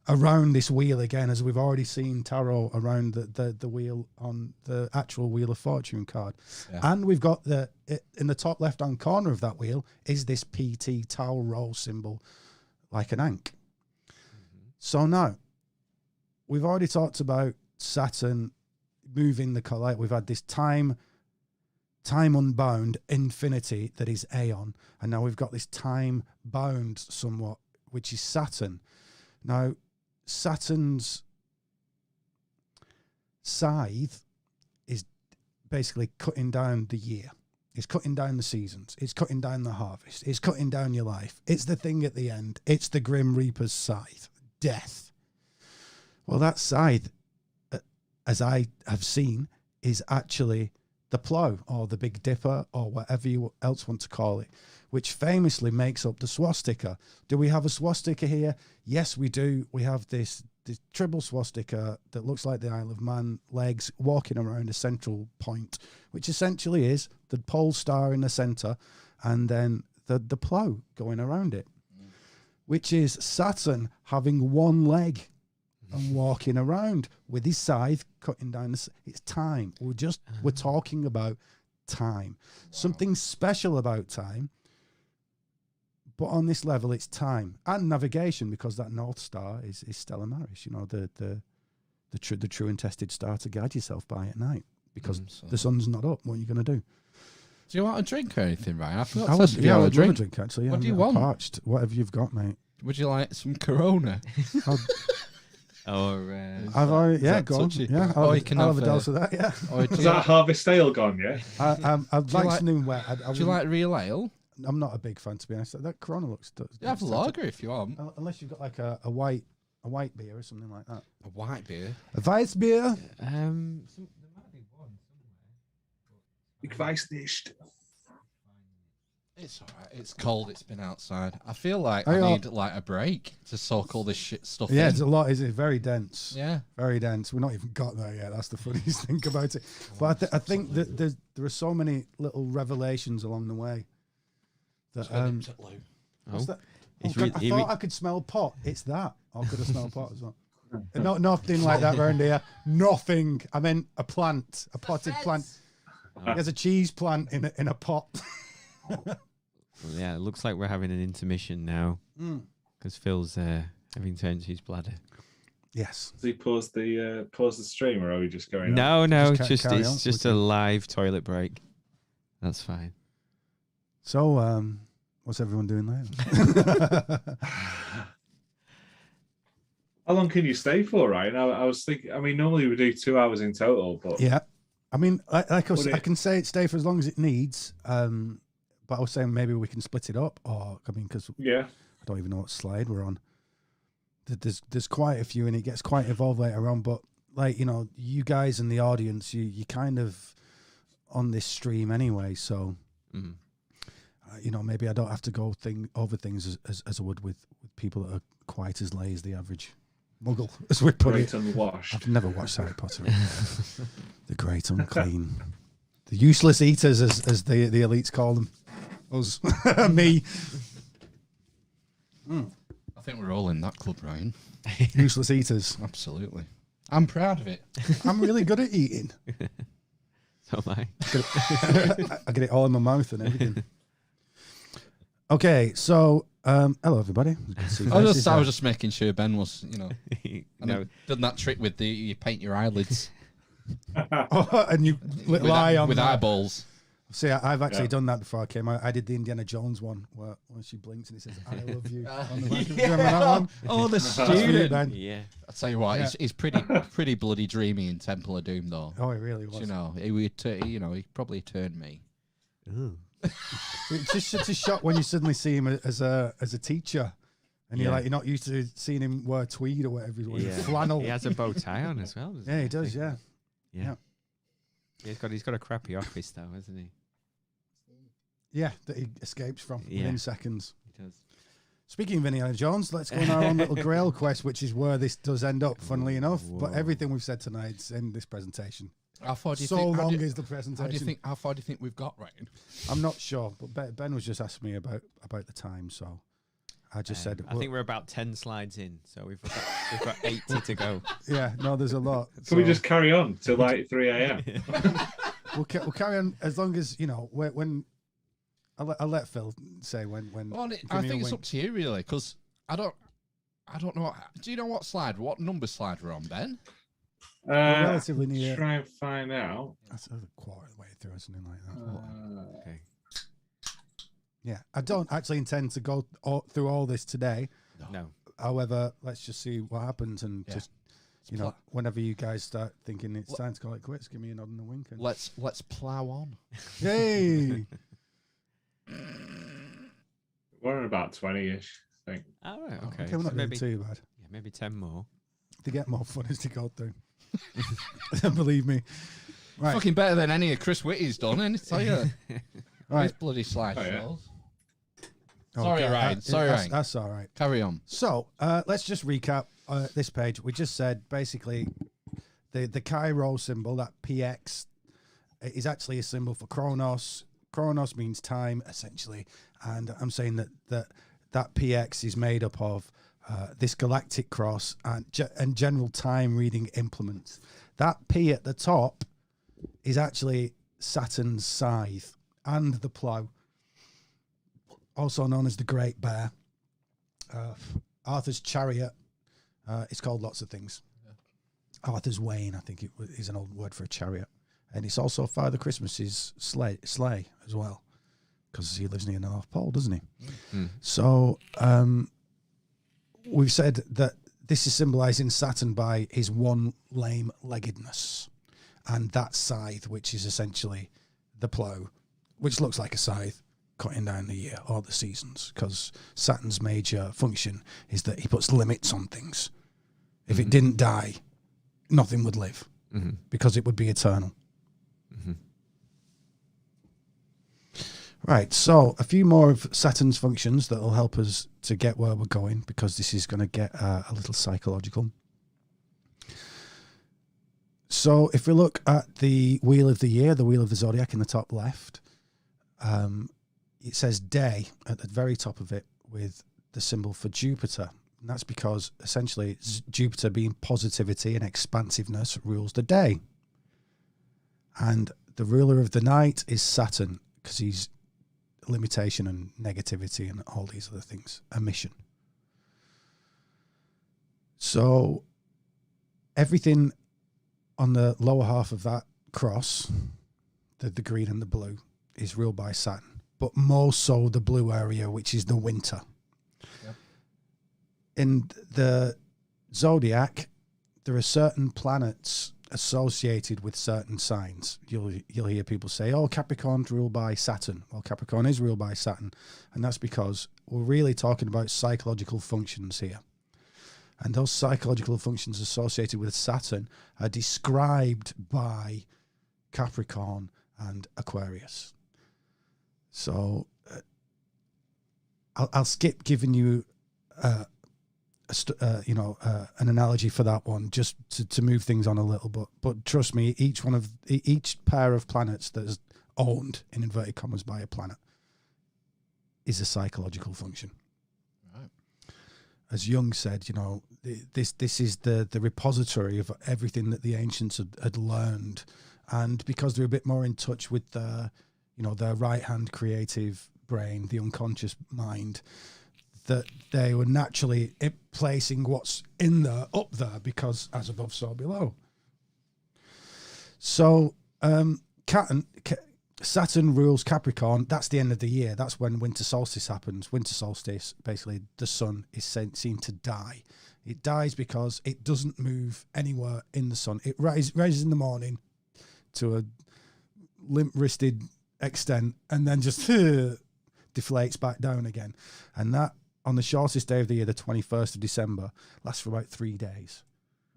around this wheel again, as we've already seen tarot around the wheel on the actual Wheel of Fortune card. Yeah. And we've got in the top left hand corner of that wheel is this PT Tau Rho symbol, like an ankh. So now, we've already talked about Saturn moving the color. We've had this time unbound infinity that is Aeon. And now we've got this time bound somewhat, which is Saturn. Now, Saturn's scythe is basically cutting down the year. It's cutting down the seasons. It's cutting down the harvest. It's cutting down your life. It's the thing at the end. It's the Grim Reaper's scythe. Death. Well, that scythe, as I have seen, is actually the plough or the Big Dipper or whatever you else want to call it, which famously makes up the swastika. Do we have a swastika here? Yes, we do. We have this triple swastika that looks like the Isle of Man legs walking around a central point, which essentially is the pole star in the center and then the plough going around it, which is Saturn having one leg and walking around with his scythe cutting down it's time. We're talking about time. Something special about time. But on this level, it's time and navigation, because that North Star is Stella Maris, you know, the true and tested star to guide yourself by at night, because the sun's not up. What are you going to do? Do you want a drink or anything, Ryan? I forgot I to would, ask if yeah, you I have a would love a drink. drink, actually. Yeah, What do you I'm want? Parched. Whatever you've got, mate. Would you like some Corona? Or I've already, yeah, that go on. touchy? Yeah, Or I'll you can have have a dose of that, yeah. Or do Is you that like, Harvest Ale gone yet? I'd like something wet. do you like real ale? I'm not a big fan, to be honest. That Corona looks... You have lager if you want. Unless you've got like a white beer or something like that. A white beer. A Weissbier? there might be one somewhere. Ich weiß nicht. It's alright. It's cold. It's been outside. I feel like Oh, I yeah. need like a break to soak all this shit stuff Yeah, in. it's a lot. It's very dense. Yeah. Very dense. We've not even got there yet. That's the funniest thing about it. But I think that there are so many little revelations along the way. That, what's that? It's Oh, I re- thought I could smell pot. It's that. Oh, could I smell pot as well? Not nothing like that around here. Nothing. I meant a plant, a potted plant. There's a cheese plant in a pot. Well, yeah, it looks like we're having an intermission now because Phil's having to empty his bladder. Yes. Does he pause the stream, or are we just going? No, Just it's carry on. just a live toilet break. That's fine. So, what's everyone doing there? How long can you stay for, Ryan? I was thinking. I mean, normally we do 2 hours in total, but Yeah. I mean, like I Would I it- can say it stay for as long as it needs. But I was saying maybe we can split it up, or I mean, because yeah, I don't even know what slide we're on. There's quite a few, and it gets quite involved later on. But like, you know, you guys in the audience, you kind of on this stream anyway, so you know, maybe I don't have to go over things as I would with people that are quite as lay as the average muggle, as we put great it. unwashed. I've never watched Harry Potter. The great unclean, the useless eaters, as the elites call them. Us, me, I think we're all in that club, Ryan. useless eaters. Absolutely. I'm proud of it. I'm really good at eating. So am I. I get it all in my mouth and everything. Okay, so hello everybody. Good to see you I guys. was just making sure Ben was, you know, No, done that trick with you paint your eyelids Oh, and you little with, eye on with that. eyeballs. See, I've actually Yeah. done that before I came out. I did the Indiana Jones one where she blinks and it says "I love you" on the back. Do you remember that one? Oh, the That's weird, student. man. yeah. I'll tell you what, Yeah. he's pretty bloody dreamy in Temple of Doom, though. Oh, it really was. You know, he would, he probably turned me. It's just a shock when you suddenly see him as a teacher, and you're Yeah. like, you're not used to seeing him wear tweed or whatever. He's wearing Yeah. flannel. He has a bow tie on as well. doesn't Yeah, he does. Yeah. Yeah. He's got a crappy office though, hasn't he? Yeah, that he escapes from Yeah. within seconds. He does. Speaking of Indiana Jones, let's go on our own little Grail quest, which is where this does end up, funnily enough. But Whoa. everything we've said tonight's in this presentation. How far do you So think? long how do, is the presentation. How far do you think we've got, Ryan? I'm not sure, but Ben was just asking me about the time, so I just said, I think we're about 10 slides in, so we've got 80 to go. yeah, no, there's a lot. Can we So just carry on till like 3 a.m.? we'll carry on as long as, you know, when I'll let Phil say when. Well, give I me a think it's wink. up to you really, because I don't know. Do you know what number slide we're on, Ben? relatively near. Try and find out. That's a quarter of the way through or something like that. Okay. Yeah, I don't actually intend to go through all this today. No. However, let's just see what happens and Yeah. just You know, whenever you guys start thinking it's time to call it quits, give me a nod and a wink. And Let's plow on. Yay! We're about 20-ish, I think. Oh, right, okay. Okay, we're So not maybe, doing too bad. yeah, maybe 10 more. They get more fun as they go through. Believe me. Right. Fucking better than any of Chris Whitty's done, and tell you. Right. His bloody slideshows. Oh, yeah. Sorry, Ryan. Sorry, Ryan. That's all right. Carry on. So let's just recap this page. We just said basically the Cairo symbol, that PX, is actually a symbol for Chronos. Chronos means time, essentially. And I'm saying that PX is made up of this galactic cross and general time reading implements. That P at the top is actually Saturn's scythe and the plough, also known as the Great Bear. Arthur's chariot. It's called lots of things. Yeah. Arthur's wain, I think it is an old word for a chariot. And it's also Father Christmas's sleigh as well, because he lives near the North Pole, doesn't he? Mm. So we've said that this is symbolizing Saturn by his one lame-leggedness, and that scythe, which is essentially the plough, which looks like a scythe cutting down the year or the seasons, because Saturn's major function is that he puts limits on things. If it didn't die, nothing would live, because it would be eternal. Right, so a few more of Saturn's functions that will help us to get where we're going, because this is going to get a little psychological. So if we look at the wheel of the year, the wheel of the Zodiac in the top left, it says day at the very top of it with the symbol for Jupiter. And that's because essentially Jupiter, being positivity and expansiveness, rules the day. And the ruler of the night is Saturn, because he's limitation and negativity and all these other things, emission. So everything on the lower half of that cross, the green and the blue, is ruled by Saturn, but more so the blue area, which is the winter. Yep. In the Zodiac, there are certain planets associated with certain signs. You'll hear people say, oh, Capricorn's ruled by Saturn. Well, Capricorn is ruled by Saturn, and that's because we're really talking about psychological functions here. And those psychological functions associated with Saturn are described by Capricorn and Aquarius. So I'll skip giving you an analogy for that one, just to move things on a little bit. But trust me, each pair of planets that is owned in inverted commas by a planet is a psychological function. Right. As Jung said, this is the repository of everything that the ancients had learned, and because they're a bit more in touch with their right hand creative brain, the unconscious mind, that they were naturally placing what's in there up there, because as above, so below. So Saturn rules Capricorn. That's the end of the year. That's when winter solstice happens. Winter solstice, basically, the sun is seen to die. It dies because it doesn't move anywhere in the sun. It rises in the morning to a limp-wristed extent and then just deflates back down again. And that, on the shortest day of the year, the 21st of December, lasts for about 3 days.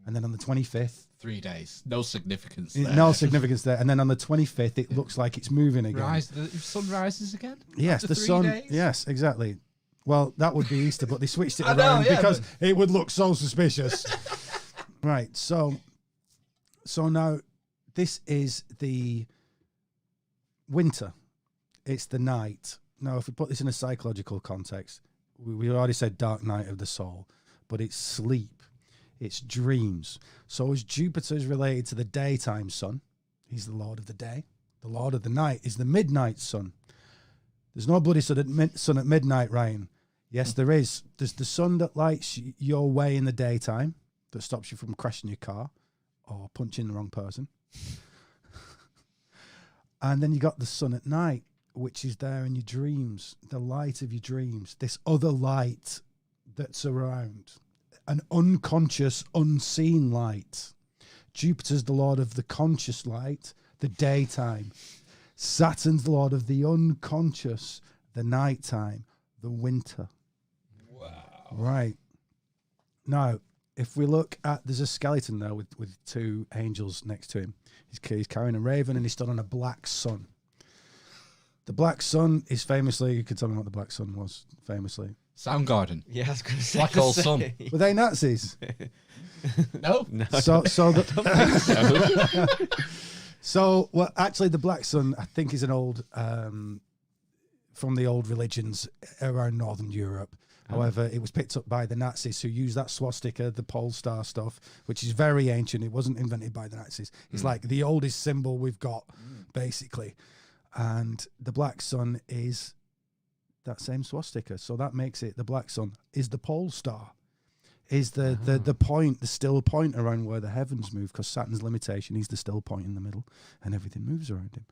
And then on the 25th... 3 days. No significance there. No significance there. And then on the 25th, it looks like it's moving again. The sun rises again? Yes, the sun... days? Yes, exactly. Well, that would be Easter, but they switched it around because it would look so suspicious. Right, so now this is the winter. It's the night. Now, if we put this in a psychological context, we already said dark night of the soul, but it's sleep, it's dreams. So as Jupiter is related to the daytime sun, he's the lord of the day. The lord of the night is the midnight sun. There's no bloody sun at midnight, Ryan. Yes, there is. There's the sun that lights your way in the daytime, that stops you from crashing your car or punching the wrong person. And then you got the sun at night, which is there in your dreams, the light of your dreams, this other light that's around. an unconscious, unseen light. Jupiter's the lord of the conscious light, the daytime. Saturn's the lord of the unconscious, the nighttime, the winter. Wow. Right. Now, if we look at, there's a skeleton there with two angels next to him. He's carrying a raven and he's stood on a black sun. The black sun is famously, you could tell me what the black sun was, famously. Soundgarden. Yeah, I was going to say. Black hole sun. Were they Nazis? No. No. So well, actually, the black sun, I think, is an old, from the old religions around Northern Europe. However, it was picked up by the Nazis who used that swastika, the pole star stuff, which is very ancient. It wasn't invented by the Nazis. It's like the oldest symbol we've got, basically. And the black sun is that same swastika. So that makes it, the black sun is the pole star, is the point, the still point around where the heavens move, because Saturn's limitation, he's the still point in the middle, and everything moves around him.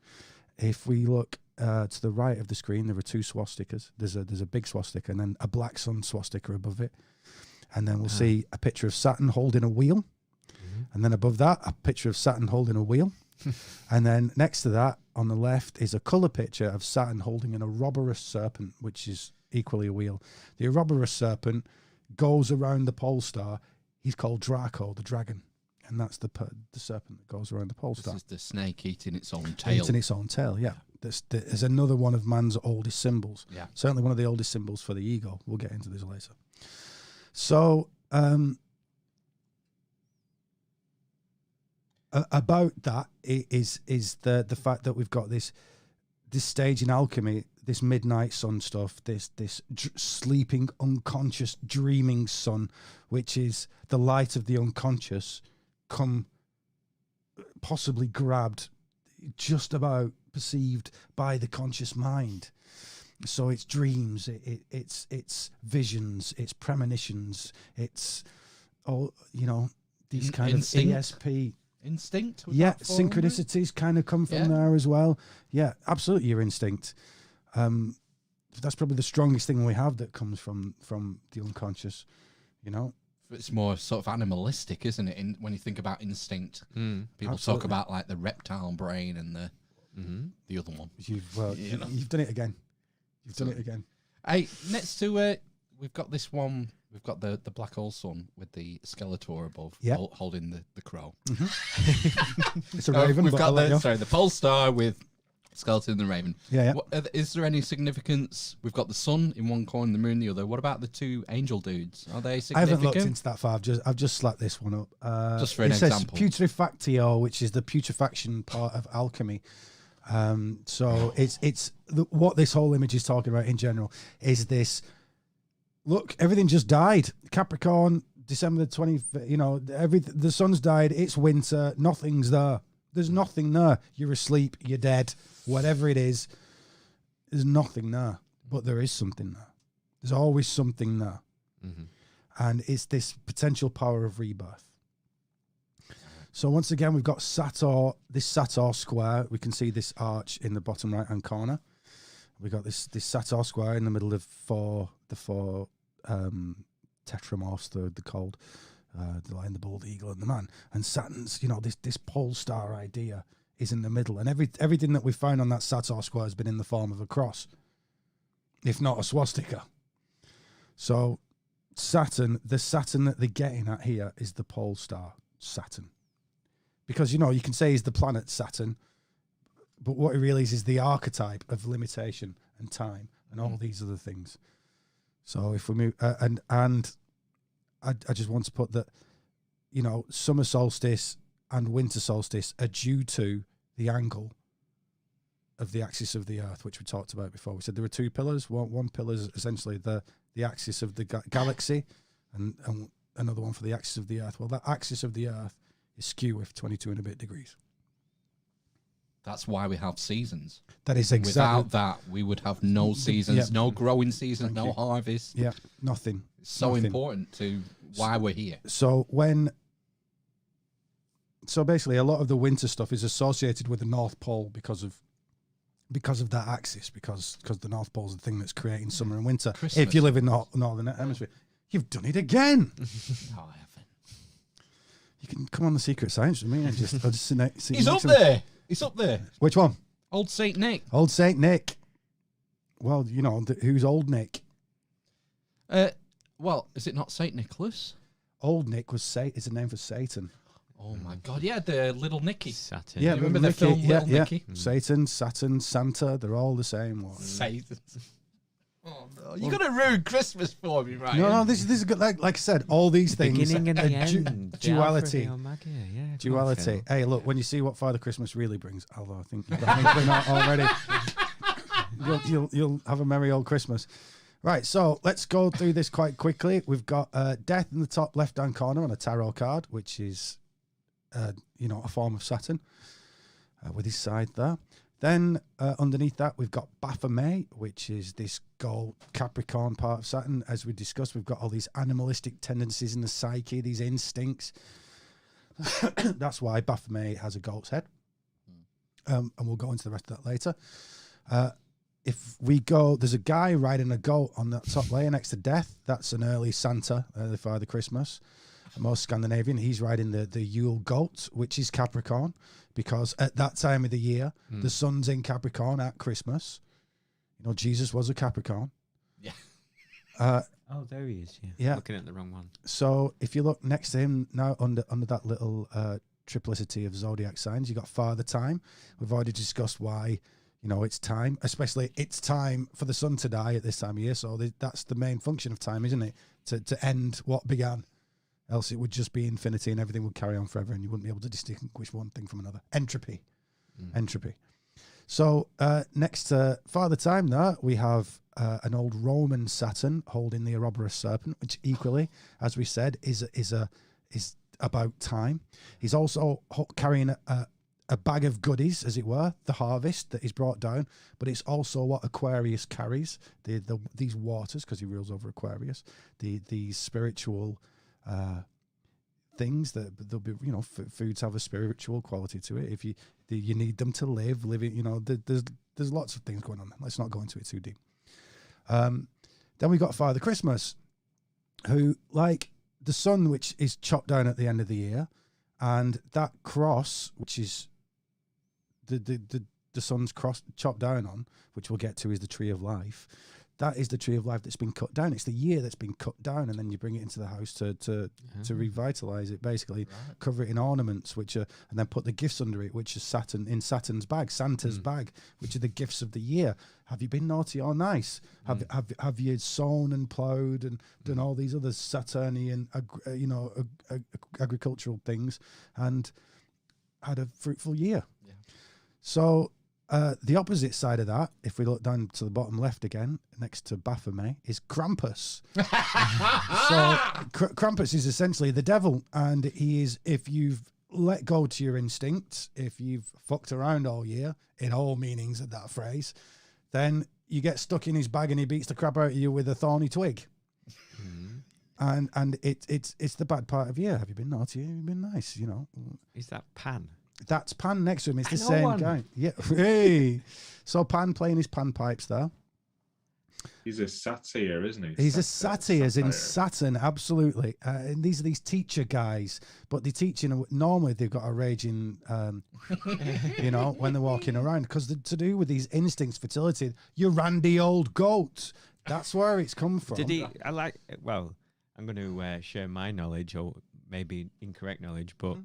If we look to the right of the screen, there are two swastikas. There's a big swastika and then a black sun swastika above it. And then we'll see a picture of Saturn holding a wheel. And then above that, a picture of Saturn holding a wheel. And then next to that, on the left, is a colour picture of Saturn holding an Ouroboros serpent, which is equally a wheel. The Ouroboros serpent goes around the pole star. He's called Draco, the dragon. And that's the serpent that goes around the pole star. This is the snake eating its own tail. Eating its own tail, yeah. There's another one of man's oldest symbols. Yeah. Certainly one of the oldest symbols for the ego. We'll get into this later. So, about that is the fact that we've got this stage in alchemy, this midnight sun stuff, this sleeping, unconscious, dreaming sun, which is the light of the unconscious, possibly grabbed, just about perceived by the conscious mind. So it's dreams, it's visions, it's premonitions, it's all, these kind Instinct. of ESP. Instinct? Yeah, synchronicities kind of come from there as well. Yeah, absolutely, your instinct. That's probably the strongest thing we have that comes from the unconscious, It's more sort of animalistic, isn't it? When you think about instinct, people Absolutely. talk about like the reptile brain and the other one. You've done it again. You've done it again. Hey, next to we've got this one. We've got the black hole sun with the Skeletor above, holding the crow. It's a raven. We've got the the pole star with skeleton and the raven. Yeah. Is there any significance? We've got the sun in one corner, the moon in the other. What about the two angel dudes? Are they significant? I haven't looked into that far. I've just slapped this one up. Just for an example. It says putrefactio, which is the putrefaction part of alchemy. So it's what this whole image is talking about in general is this. Look, everything just died. Capricorn, December the 20th. The sun's died. It's winter. Nothing's there. There's nothing there. You're asleep. You're dead. Whatever it is, there's nothing there. But there is something there. There's always something there. And it's this potential power of rebirth. So once again, we've got this Sator square. We can see this arch in the bottom right-hand corner. We got this Sator square in the middle of the four tetramorphs, the cold, the lion, the bull, the eagle, and the man. And Saturn's, this pole star idea is in the middle, and everything that we found on that Sator square has been in the form of a cross, if not a swastika. So Saturn, the Saturn that they're getting at here is the pole star Saturn, because you can say he's the planet Saturn. But what it really is the archetype of limitation and time and all these other things. So if we move, and I just want to put that, summer solstice and winter solstice are due to the angle of the axis of the Earth, which we talked about before. We said there were two pillars. One pillar is essentially the axis of the galaxy, and another one for the axis of the Earth. Well, that axis of the Earth is skew with 22 and a bit degrees. That's why we have seasons. That is exactly. Without that, we would have no seasons, no growing seasons, no harvest. Yeah, nothing. It's so important to why we're here. So basically, a lot of the winter stuff is associated with the North Pole because of that axis, because the North Pole is the thing that's creating summer and winter. Christmas. If you live in the northern hemisphere, You've done it again. No, I haven't. You can come on the Secret Science with me and just. I'll just see He's next up to me. there. He's up there. Which one? Old Saint Nick. Old Saint Nick. Well, who's Old Nick? Well, is it not Saint Nicholas? Old Nick is a name for Satan. Oh my God! Yeah, the little Nicky. Saturn. Yeah, You remember Little the film Nicky, Little Nicky? Satan, Saturn, Santa, they're all the same one. Satan. Oh no! You're gonna ruin Christmas for me, right? No, this is good. Like I said, all these things. Beginning and the are end. The duality. Alpha and the Omega. Yeah, come on, Duality. Phil. Hey, look, when you see what Father Christmas really brings, although I think you've got not already, you'll have a merry old Christmas. Right, so let's go through this quite quickly. We've got Death in the top left-hand corner on a tarot card, which is, a form of Saturn with his side there. Then underneath that, we've got Baphomet, which is this gold Capricorn part of Saturn. As we discussed, we've got all these animalistic tendencies in the psyche, these instincts. That's why Baphomet has a goat's head. And we'll go into the rest of that later. If we go, there's a guy riding a goat on that top layer next to Death. That's an early Santa, early Father Christmas. Most Scandinavian, he's riding the Yule goat, which is Capricorn, because at that time of the year, the sun's in Capricorn at Christmas. Jesus was a Capricorn. Yeah. Oh, there he is. Yeah. Yeah. Looking at the wrong one. So if you look next to him now under that little triplicity of zodiac signs, you got Father Time. We've already discussed why. It's time, especially it's time for the sun to die at this time of year. So that's the main function of time, isn't it? To end what began. Else it would just be infinity and everything would carry on forever and you wouldn't be able to distinguish one thing from another. Entropy. Entropy. So next to Father Time there, we have an old Roman Saturn holding the Ouroboros serpent, which equally, as we said, is about time. He's also carrying a bag of goodies, as it were, the harvest that is brought down, but it's also what Aquarius carries, these waters, because he rules over Aquarius, these spiritual things that there'll be, foods have a spiritual quality to it. If you need them to live, there's lots of things going on. Let's not go into it too deep. Then we got Father Christmas, who, like the sun, which is chopped down at the end of the year, and that cross, which is the sun's cross chopped down on, which we'll get to, is the tree of life. That is the tree of life that's been cut down. It's the year that's been cut down, and then you bring it into the house to revitalize it, basically. Right. Cover it in ornaments, and then put the gifts under it, which is Saturn's bag, Santa's bag, which are the gifts of the year. Have you been naughty or nice? Have you sown and ploughed and done all these other Saturnian, agricultural things, and had a fruitful year? Yeah. So. The opposite side of that, if we look down to the bottom left again, next to Baphomet, is Krampus. Krampus is essentially the devil, and he is, if you've let go to your instincts, if you've fucked around all year, in all meanings of that phrase, then you get stuck in his bag and he beats the crap out of you with a thorny twig. And it's the bad part of year. Have you been naughty? Have you been nice? Is that Pan? That's Pan next to him. It's the same guy. Yeah. Hey. So Pan playing his panpipes there. He's a satyr, isn't he? He's a satyr, as in Saturn, absolutely. And these are these teacher guys, but they're teaching, normally they've got a raging, when they're walking around, because to do with these instincts, fertility, you randy old goat. That's where it's come from. I'm going to share my knowledge, or maybe incorrect knowledge, but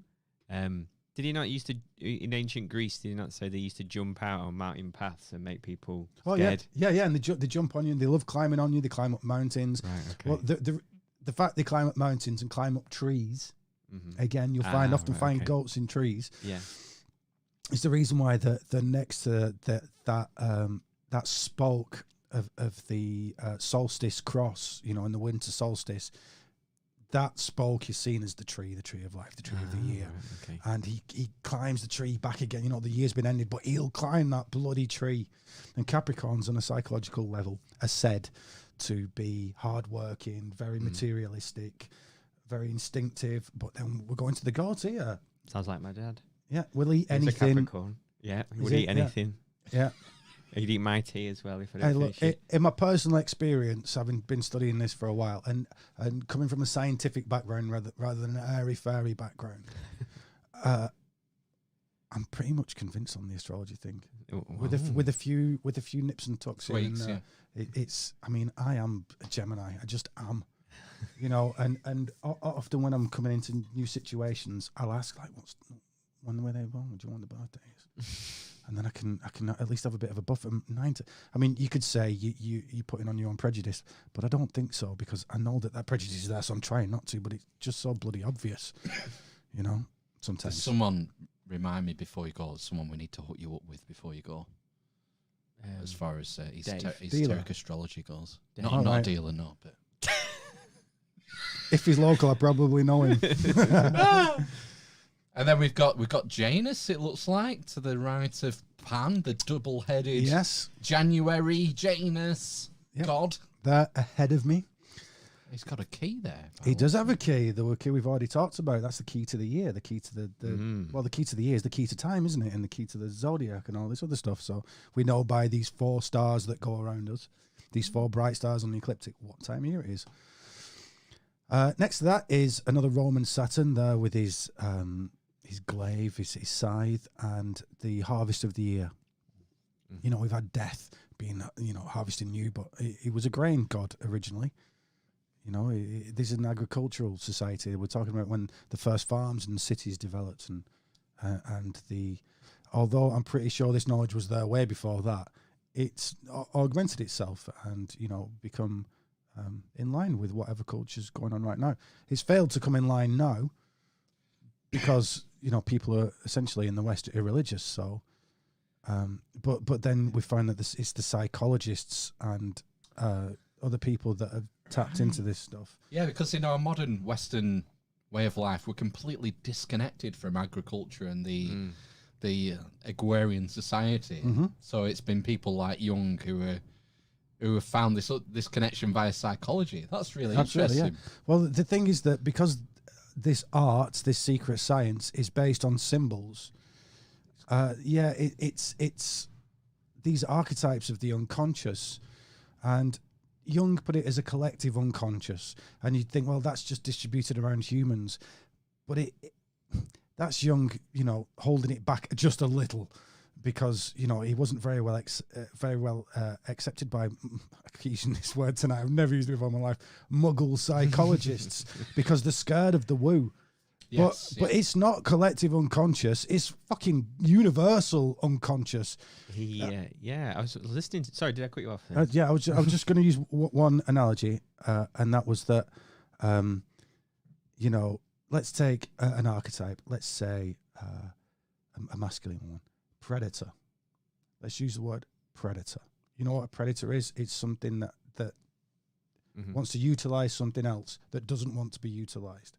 did he not used to, in ancient Greece, did he not say they used to jump out on mountain paths and make people scared? Yeah, and they jump on you, and they love climbing on you, they climb up mountains. Right, okay. Well, the fact they climb up mountains and climb up trees, again, you'll often find goats in trees. Yeah. It's the reason why the next to that spoke of the solstice cross, in the winter solstice, that spoke is seen as the tree of life, the tree of the year. Right, okay. And he climbs the tree back again. The year's been ended, but he'll climb that bloody tree. And Capricorns, on a psychological level, are said to be hardworking, very materialistic, very instinctive. But then we're going to the gods here. Sounds like my dad. Yeah, we'll eat anything. He's a Capricorn. Yeah, we'll eat anything. Yeah. You'd eat my tea as well if I Hey, don't look, finish it. in my personal experience, having been studying this for a while, and coming from a scientific background rather than an airy-fairy background, I'm pretty much convinced on the astrology thing. With a few nips and tucks here and there. It's. I mean, I am a Gemini. I just am. You know, and often when I'm coming into new situations, I'll ask like, when were they born? Do you want the birthdays? And then I can at least have a bit of a buffer. I mean, you could say you putting on your own prejudice, but I don't think so, because I know that prejudice is there, so I'm trying not to. But it's just so bloody obvious, you know. Sometimes. Does someone remind me before you go? Someone we need to hook you up with before you go. As far as esoteric astrology goes, not a dealer, no. But if he's local, I probably know him. And then we've got Janus, it looks like, to the right of Pan, the double-headed January Janus god. They're ahead of me. He's got a key there. He does have a key. The key we've already talked about. That's the key to the year. The key to the key to the year is the key to time, isn't it? And the key to the Zodiac and all this other stuff. So we know by these 4 stars that go around us, these 4 bright stars on the ecliptic, what time of year it is. Next to that is another Roman Saturn there with his glaive, his scythe, and the harvest of the year. You know, we've had death being, harvesting new, but he was a grain god originally. You know, this is an agricultural society. We're talking about when the first farms and cities developed, although I'm pretty sure this knowledge was there way before that, it's augmented itself and, become in line with whatever culture's going on right now. It's failed to come in line now because, people are essentially in the West irreligious. So, but then we find that it's the psychologists and other people that have tapped into this stuff. Yeah, because in our modern Western way of life, we're completely disconnected from agriculture and the agrarian society. So it's been people like Jung who have found this connection via psychology. That's really interesting. Yeah. Well, the thing is that because this art, this secret science, is based on symbols, it's these archetypes of the unconscious, and Jung put it as a collective unconscious, and you'd think, well, that's just distributed around humans, but that's Jung, holding it back just a little, because he wasn't very well accepted by, I keep using this word tonight, I've never used it before in my life, Muggle psychologists, because they're scared of the woo. But it's not collective unconscious, it's fucking universal unconscious. I was listening to, sorry, did I cut you off? I was just going to use one analogy, and that was that, let's take an archetype, let's say a masculine one, predator. Let's use the word predator. You know what a predator is? It's something that wants to utilize something else that doesn't want to be utilized.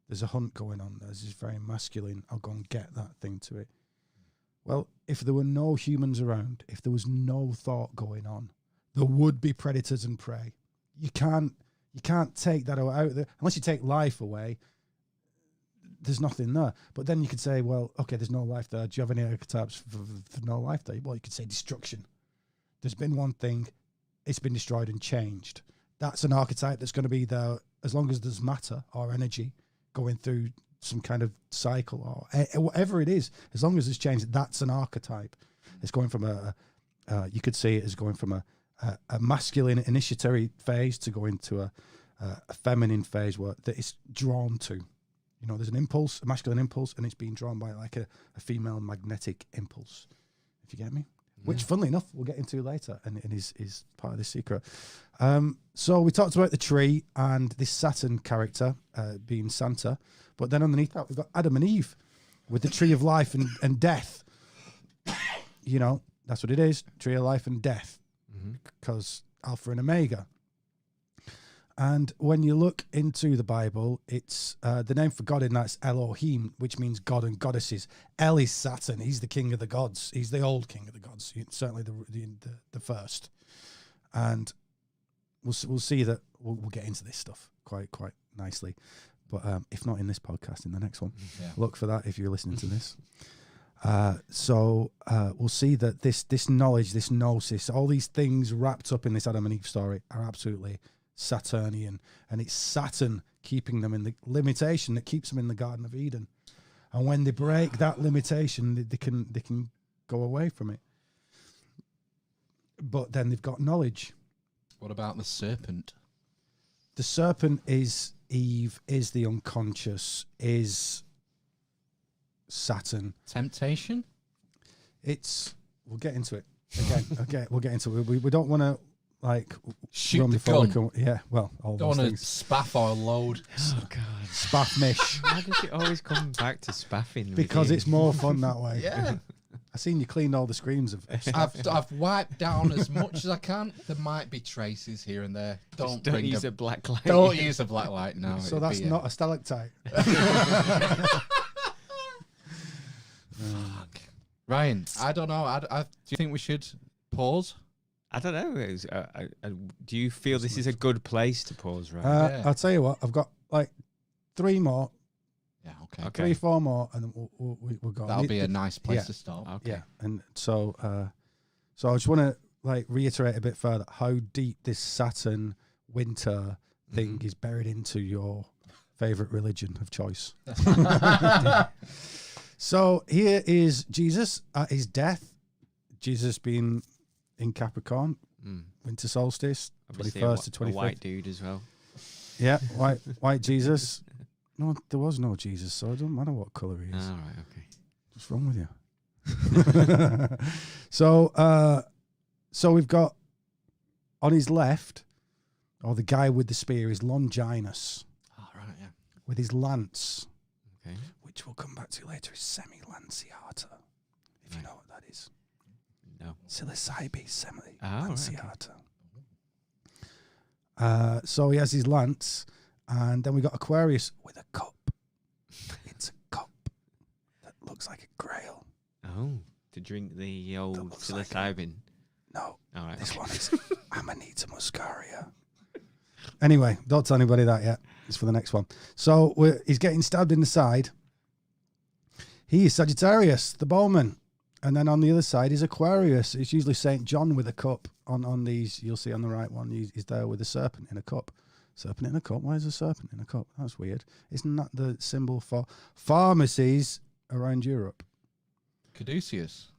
There's a hunt going on. There's this very masculine, I'll go and get that thing to it. Well, if there were no humans around, if there was no thought going on, there would be predators and prey. You can't take that out there. Unless you take life away, there's nothing there. But then you could say, well, okay, there's no life there. Do you have any archetypes for no life there? Well, you could say destruction. There's been one thing, it's been destroyed and changed. That's an archetype that's going to be there as long as there's matter or energy going through some kind of cycle or whatever it is. As long as it's changed, that's an archetype. It's going from you could see it as going from a masculine initiatory phase to going to a feminine phase that it's drawn to. There's an impulse, a masculine impulse, and it's being drawn by like a female magnetic impulse, if you get me. Which, funnily enough, we'll get into later, and is part of this secret. So we talked about the tree and this Saturn character being Santa, but then underneath that we've got Adam and Eve with the tree of life and death. That's what it is, tree of life and death, because Alpha and Omega. And when you look into the Bible, it's the name for God in that's Elohim, which means God and goddesses. El is Saturn. He's the king of the gods. He's the old king of the gods, certainly the first. And we'll see that we'll get into this stuff quite nicely. But if not in this podcast, in the next one, look for that if you're listening to this. So we'll see that this knowledge, this gnosis, all these things wrapped up in this Adam and Eve story are absolutely Saturnian, and it's Saturn keeping them in the limitation that keeps them in the Garden of Eden. And when they break that limitation, they can go away from it. But then they've got knowledge. What about the serpent? The serpent is Eve, is the unconscious, is Saturn. Temptation? We'll get into it again. Okay, we'll get into it. We don't want to like Shoot run the before gun. yeah, well, all Don't those want to things. spaff or load. Oh God. Spaff mish. Why does it always come back to spaffing? with Because you? it's more fun that way. Yeah. I seen you cleaned all the screens of I've wiped down as much as I can. There might be traces here and there. Just Don't use a black light. Don't use a black light now. so that's not a stalactite. Ryan, I don't know. Do you think we should pause? I don't know. Do you feel this is a good place to pause, right? Yeah. I'll tell you what, I've got like 3 more, Yeah, okay. 3, 4 more, and then we'll go. That'll be a nice place yeah. to start. Okay. Yeah, and so I just want to like reiterate a bit further how deep this Saturn winter thing is buried into your favorite religion of choice. So here is Jesus at his death. Jesus being in Capricorn, winter solstice, Obviously 21st to a 25th. white dude as well. Yeah, white Jesus. No, there was no Jesus, so it doesn't matter what colour he is. All right, okay. What's wrong with you? So we've got on his left, or the guy with the spear is Longinus, Oh, right, yeah. with his lance, Okay. which we'll come back to later, is semi-lanciata, if you know what that is. No. Psilocybe right, semi-lanciata. So he has his lance, and then we got Aquarius with a cup. It's a cup that looks like a grail. Oh, to drink the old looks like psilocybin. No, All right. this one is Amanita muscaria. Anyway, don't tell anybody that yet. It's for the next one. So he's getting stabbed in the side. He is Sagittarius, the bowman. And then on the other side is Aquarius. It's usually St. John with a cup. On these, you'll see on the right one, he's there with a serpent in a cup. Serpent in a cup? Why is a serpent in a cup? That's weird. Isn't that the symbol for pharmacies around Europe? Caduceus.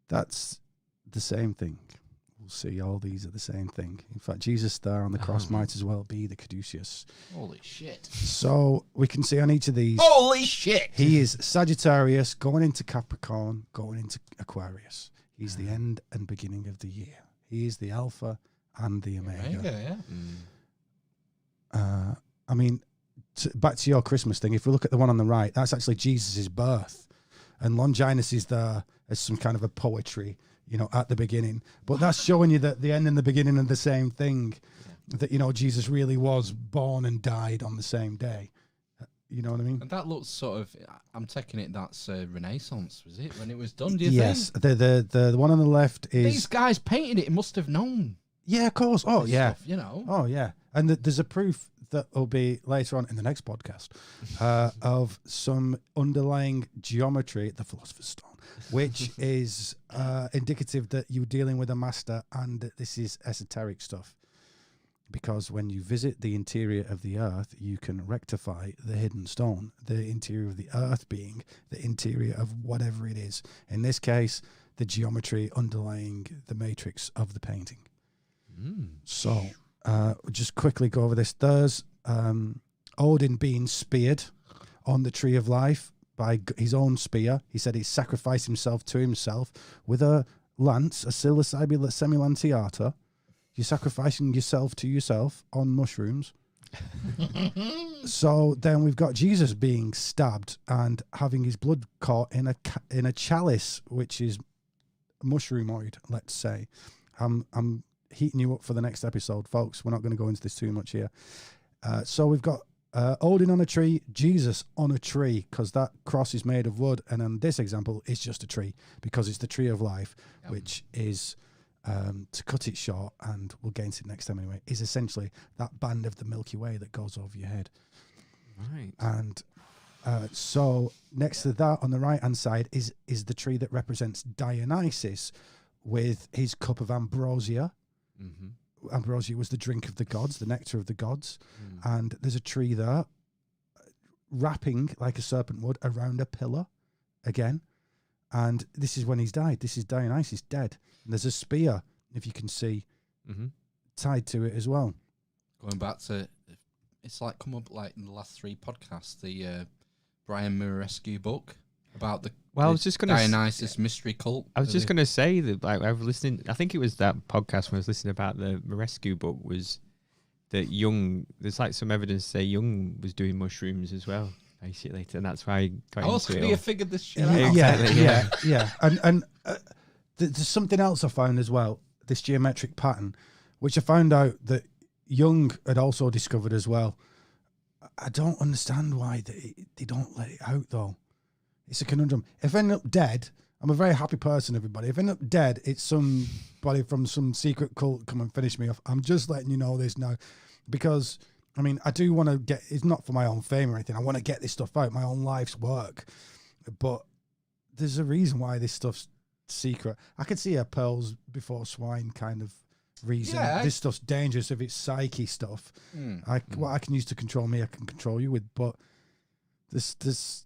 That's the same thing. We'll see all these are the same thing. In fact, Jesus there on the cross might as well be the Caduceus. Holy shit. So we can see on each of these, Holy shit. he is Sagittarius, going into Capricorn, going into Aquarius. He's the end and beginning of the year. He is the Alpha and the Omega. Yeah. I mean, back to your Christmas thing, if we look at the one on the right, that's actually Jesus' birth. And Longinus is there as some kind of a poetry, at the beginning. But that's showing you that the end and the beginning are the same thing. Yeah. That, Jesus really was born and died on the same day. You know what I mean? And that looks sort of, I'm taking it that's Renaissance, was it, when it was done, do you yes, think? the one on the left is... These guys painted it, must have known. Yeah, of course. Oh, yeah. Stuff, Oh, yeah. And there's a proof that will be later on in the next podcast of some underlying geometry, the Philosopher's Stone, which is indicative that you're dealing with a master and that this is esoteric stuff. Because when you visit the interior of the earth, you can rectify the hidden stone, the interior of the earth being the interior of whatever it is. In this case, the geometry underlying the matrix of the painting. So, just quickly go over this. There's Odin being speared on the Tree of Life by his own spear. He said he sacrificed himself to himself with a lance, a psilocybe semi-lanciata. You're sacrificing yourself to yourself on mushrooms. So then we've got Jesus being stabbed and having his blood caught in a chalice, which is mushroomoid, let's say. I'm heating you up for the next episode, folks. We're not going to go into this too much here. So we've got Odin on a tree, Jesus on a tree, because that cross is made of wood. And in this example, it's just a tree because it's the tree of life, which is, to cut it short, and we'll get into it next time anyway, is essentially that band of the Milky Way that goes over your head. Right. And So next to that, on the right-hand side, is the tree that represents Dionysus with his cup of ambrosia. Mm-hmm. Ambrosia was the drink of the gods, the nectar of the gods. Mm. And there's a tree there wrapping like a serpent would around a pillar again. And this is when he's died. This is Dionysus dead. And there's a spear, if you can see, Mm-hmm. tied to it as well. Going back to, it's like come up like in the last 3 podcasts, the Brian Murescu book about the Well, I was just going to Dionysus mystery cult. I was just going to say that I was listening. I think it was that podcast when I was listening about the rescue book was that Jung. There's like some evidence to say Jung was doing mushrooms as well, basically, and that's why I got How else into could it. he all. have figured this shit Yeah, out? Exactly, yeah. And there's something else I found as well. This geometric pattern, which I found out that Jung had also discovered as well. I don't understand why they don't let it out though. It's a conundrum. If I end up dead, I'm a very happy person, everybody. If I end up dead, it's somebody from some secret cult come and finish me off. I'm just letting you know this now. Because, I mean, I do want to get, it's not for my own fame or anything. I want to get this stuff out, my own life's work. But there's a reason why this stuff's secret. I could see a pearls before swine kind of reason. Yeah. This stuff's dangerous if it's psyche stuff. What I can use to control me, I can control you with. But this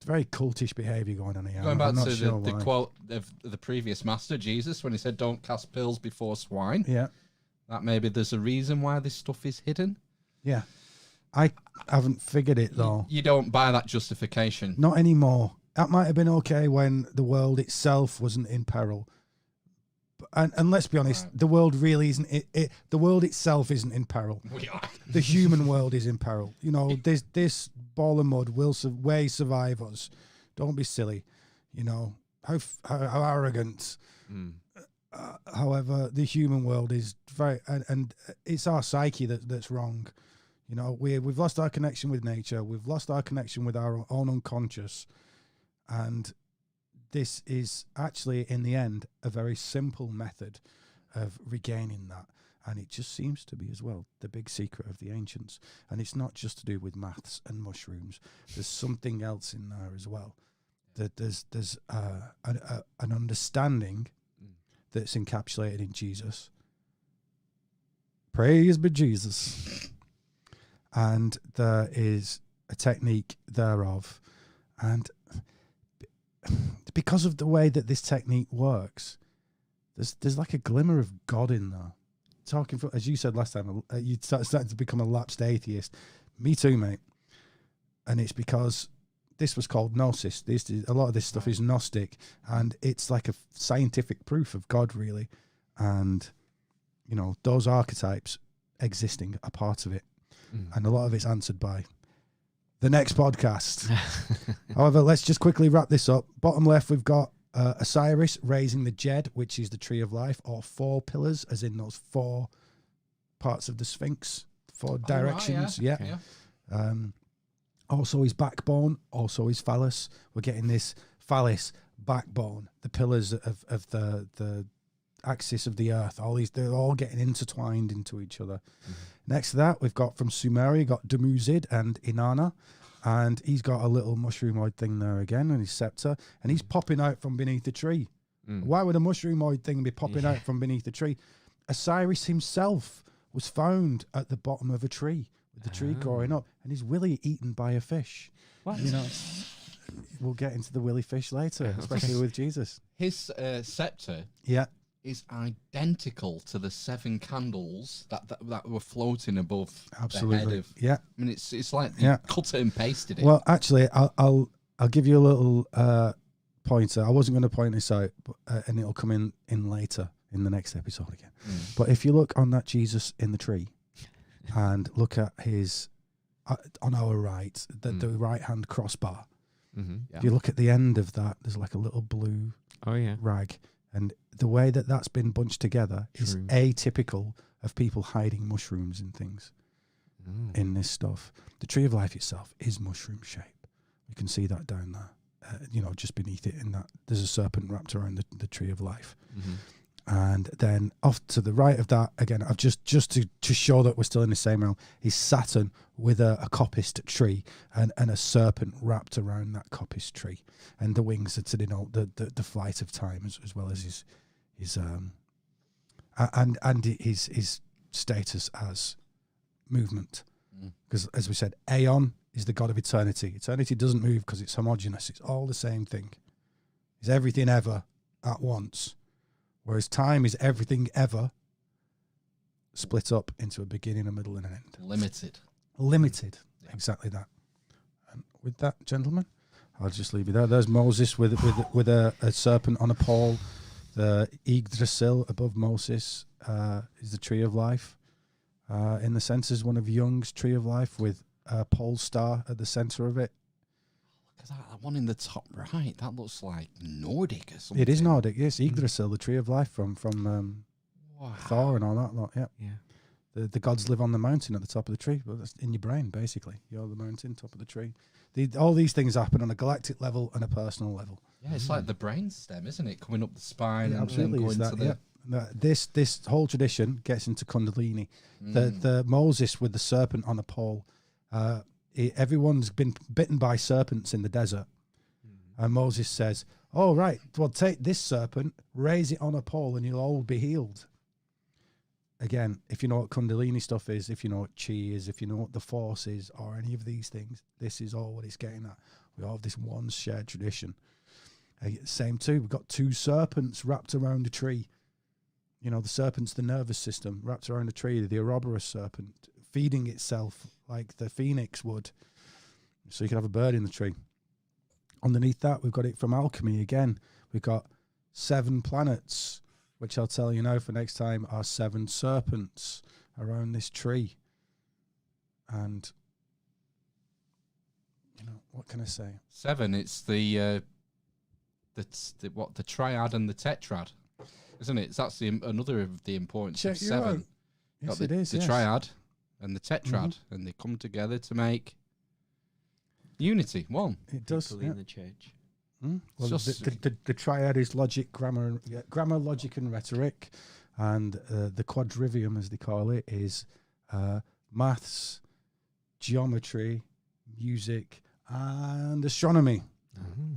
very cultish behaviour going on here. Going back I'm not to sure the why. quote of the previous master, Jesus, when he said, don't cast pearls before swine. Yeah, That maybe there's a reason why this stuff is hidden. yeah. I haven't figured it though. You don't buy that justification. Not anymore. That might have been okay when the world itself wasn't in peril. And let's be honest, the world really isn't. The world itself isn't in peril. The human world is in peril. You know, this ball of mud will survive us. Don't be silly. You know, how arrogant. However, the human world is very, and it's our psyche that's wrong. You know, we've lost our connection with nature. We've lost our connection with our own unconscious. And this is actually, in the end, a very simple method of regaining that. And it just seems to be as well the big secret of the ancients. And it's not just to do with maths and mushrooms. There's something else in there as well. That there's an understanding that's encapsulated in Jesus. Praise be Jesus. And there is a technique thereof. And because of the way that this technique works, there's like a glimmer of God in there. Talking for, as you said last time, you started to become a lapsed atheist. Me too, mate. And it's because this was called gnosis. A lot of this stuff is Gnostic, and it's like a scientific proof of God, really. And, you know, those archetypes existing are part of it. And a lot of it's answered by the next podcast. However, let's just quickly wrap this up. Bottom left, we've got Osiris raising the Jed, which is the tree of life, or 4 pillars, as in those 4 parts of the Sphinx, 4 directions. Right, yeah. Yeah. Yeah. Also his backbone, also his phallus. We're getting this phallus backbone, the pillars of the axis of the earth. All these, they're all getting intertwined into each other. Next to that, we've got from Sumeria, got Dumuzid and Inanna, and he's got a little mushroomoid thing there again, and his scepter, and he's popping out from beneath the tree. Why would a mushroomoid thing be popping out from beneath the tree? Osiris himself was found at the bottom of a tree, with the tree growing up, and his willy eaten by a fish. What? You know, we'll get into the willy fish later, especially with Jesus. His scepter Yeah. is identical to the 7 candles that were floating above the Absolutely. head of. Yeah. I mean, it's like Yeah. you cut it and pasted it. Well, actually, I'll give you a little pointer. I wasn't going to point this out, but, and it'll come in later in the next episode again. But if you look on that Jesus in the tree and look at his on our right, the right hand crossbar. If you look at the end of that, there's like a little blue rag. And the way that that's been bunched together is atypical of people hiding mushrooms and things in this stuff. The tree of life itself is mushroom shape. You can see that down there, you know, just beneath it. In that, there's a serpent wrapped around the tree of life. And then off to the right of that, again, I've just to show that we're still in the same realm, is Saturn with a coppice tree and a serpent wrapped around that coppice tree, and the wings are to denote the flight of time as well as his status as movement. Because as we said, Aeon is the god of eternity. Eternity doesn't move because it's homogeneous. It's all the same thing. It's everything ever at once. Whereas time is everything ever split up into a beginning, a middle, and an end. Limited. Yeah. Exactly that. And with that, gentlemen, I'll just leave you there. There's Moses with a serpent on a pole. The Yggdrasil above Moses is the tree of life. In the centre is one of Jung's tree of life with a pole star at the centre of it. Look at that one in the top right. That looks like Nordic or something. It is Nordic, yes. Yggdrasil, the tree of life from Wow. Thor and all that lot. Yeah. Yeah. The gods live on the mountain at the top of the tree. Well, that's in your brain, basically. You're the mountain, top of the tree. All these things happen on a galactic level and a personal level. Yeah, it's like the brain stem, isn't it? Coming up the spine and absolutely then going that, to the... This whole tradition gets into Kundalini. The Moses with the serpent on a pole. Everyone's been bitten by serpents in the desert. And Moses says, oh, right, well, take this serpent, raise it on a pole, and you'll all be healed. Again, if you know what Kundalini stuff is, if you know what Chi is, if you know what the Force is, or any of these things, this is all what it's getting at. We all have this one shared tradition. Same too, we've got two serpents wrapped around a tree. You know, the serpent's the nervous system wrapped around a tree, the Ouroboros serpent, feeding itself like the phoenix would. So you can have a bird in the tree. Underneath that, we've got it from alchemy again. We've got 7 planets, which I'll tell you now for next time are 7 serpents around this tree. And, you know, what can I say? 7, it's the triad and the tetrad, isn't it? That's another of the importance of 7. Right. Yes, the, it is. The triad and the tetrad, and they come together to make unity. One. It does. In the church. Well, Just- the triad is logic, grammar, logic, and rhetoric, and the quadrivium, as they call it, is maths, geometry, music, and astronomy.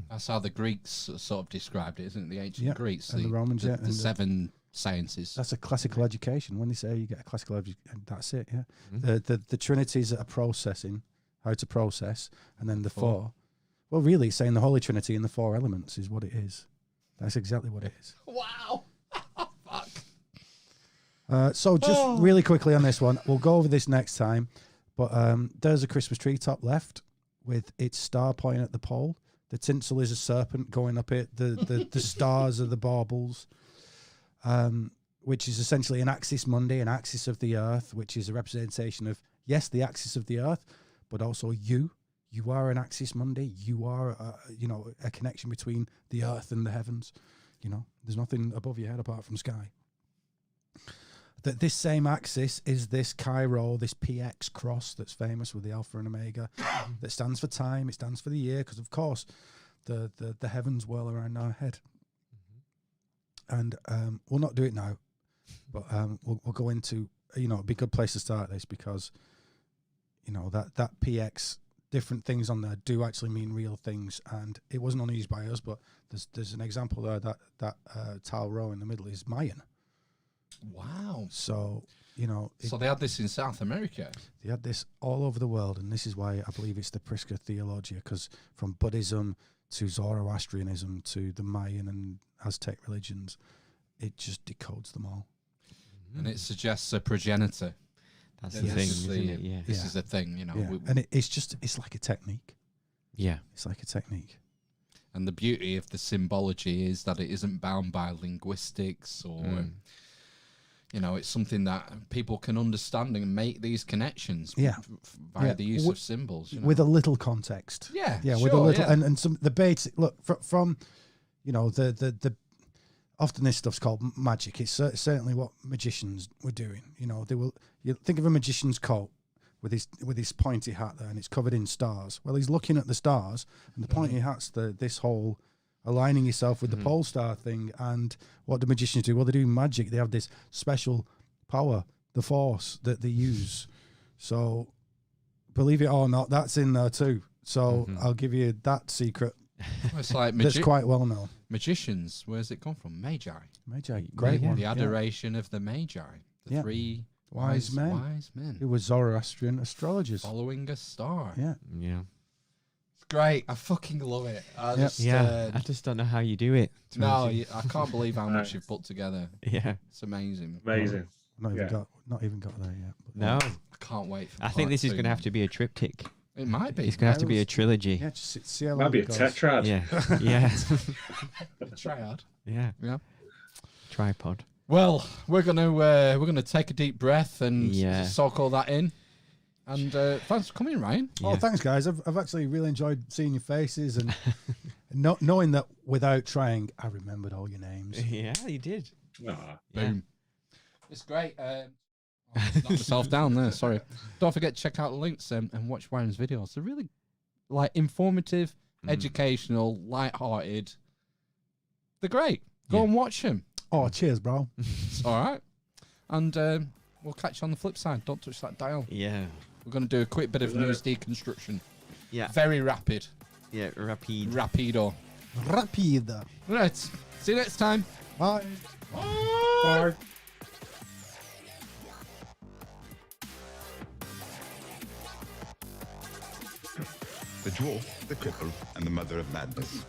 That's how the Greeks sort of described it, isn't it? The ancient Greeks, and the Romans, the 7 sciences. That's a classical education. When they say you get a classical education, that's it. Yeah, the trinities are processing, how to process, and then the 4. Well, really, it's saying the Holy Trinity and the 4 elements is what it is. That's exactly what it is. Wow. Fuck. So just really quickly on this one, we'll go over this next time. But there's a Christmas tree top left with its star pointing at the pole. The tinsel is a serpent going up it. The stars are the baubles, which is essentially an axis mundi, an axis of the earth, which is a representation of, yes, the axis of the earth, but also you. You are an axis mundi. You are, a connection between the earth and the heavens. You know, there's nothing above your head apart from sky. That this same axis is this Cairo, this PX cross that's famous with the Alpha and Omega, that stands for time. It stands for the year because, of course, the heavens whirl around our head. And we'll not do it now, but we'll go into, it'd be a good place to start this because, that PX, different things on there do actually mean real things. And it wasn't only used by us, but there's an example there that tile row in the middle is Mayan. Wow. So, so they had this in South America? They had this all over the world, and this is why I believe it's the Prisca Theologia, because from Buddhism to Zoroastrianism to the Mayan and Aztec religions, it just decodes them all. And it suggests a progenitor. That's the thing, isn't it? Yeah. This is a thing, Yeah. And it's like a technique. Yeah. It's like a technique. And the beauty of the symbology is that it isn't bound by linguistics or... it's something that people can understand and make these connections via the use of symbols. With a little context. Yeah, with a little, and some, the basic, look, from the often this stuff's called magic. It's certainly what magicians were doing. You think of a magician's coat with his pointy hat there, and it's covered in stars. Well, he's looking at the stars, and the pointy hat's this whole aligning yourself with the pole star thing. And what do magicians do? Well, they do magic. They have this special power, the force that they use. So believe it or not, that's in there too. So I'll give you that secret. Well, it's like That's quite well known. magicians. Where's it come from? Magi. Magi, great one. The adoration of the Magi. The three wise men who were Zoroastrian astrologers. Following a star. Yeah. It's great. I fucking love it. I just don't know how you do it. No, I can't believe how much you've put together. Yeah. It's amazing. Amazing. Not even got there yet. No. I can't wait for I think this is going to have to be a triptych. It might be. It's going to have to be a trilogy. Yeah, just see how Might long be it a goes. tetrad. Yeah. Triad. Yeah. Tripod. Well, we're gonna take a deep breath and soak all that in. And thanks for coming, Ryan. Oh, thanks, guys. I've actually really enjoyed seeing your faces and knowing that without trying, I remembered all your names. Yeah, you did. Boom. It's great. Knocked myself down there. Sorry. Don't forget to check out the links and watch Ryan's videos. They're really like informative, educational, light-hearted. They're great. Go and watch them. Oh, cheers, bro. All right. And we'll catch you on the flip side. Don't touch that dial. Yeah. We're going to do a quick bit of news deconstruction. Yeah. Very rapid. Yeah, rapid. Rapido. Rapida. Right. See you next time. Bye. Bye. The dwarf, the cripple, and the mother of madness.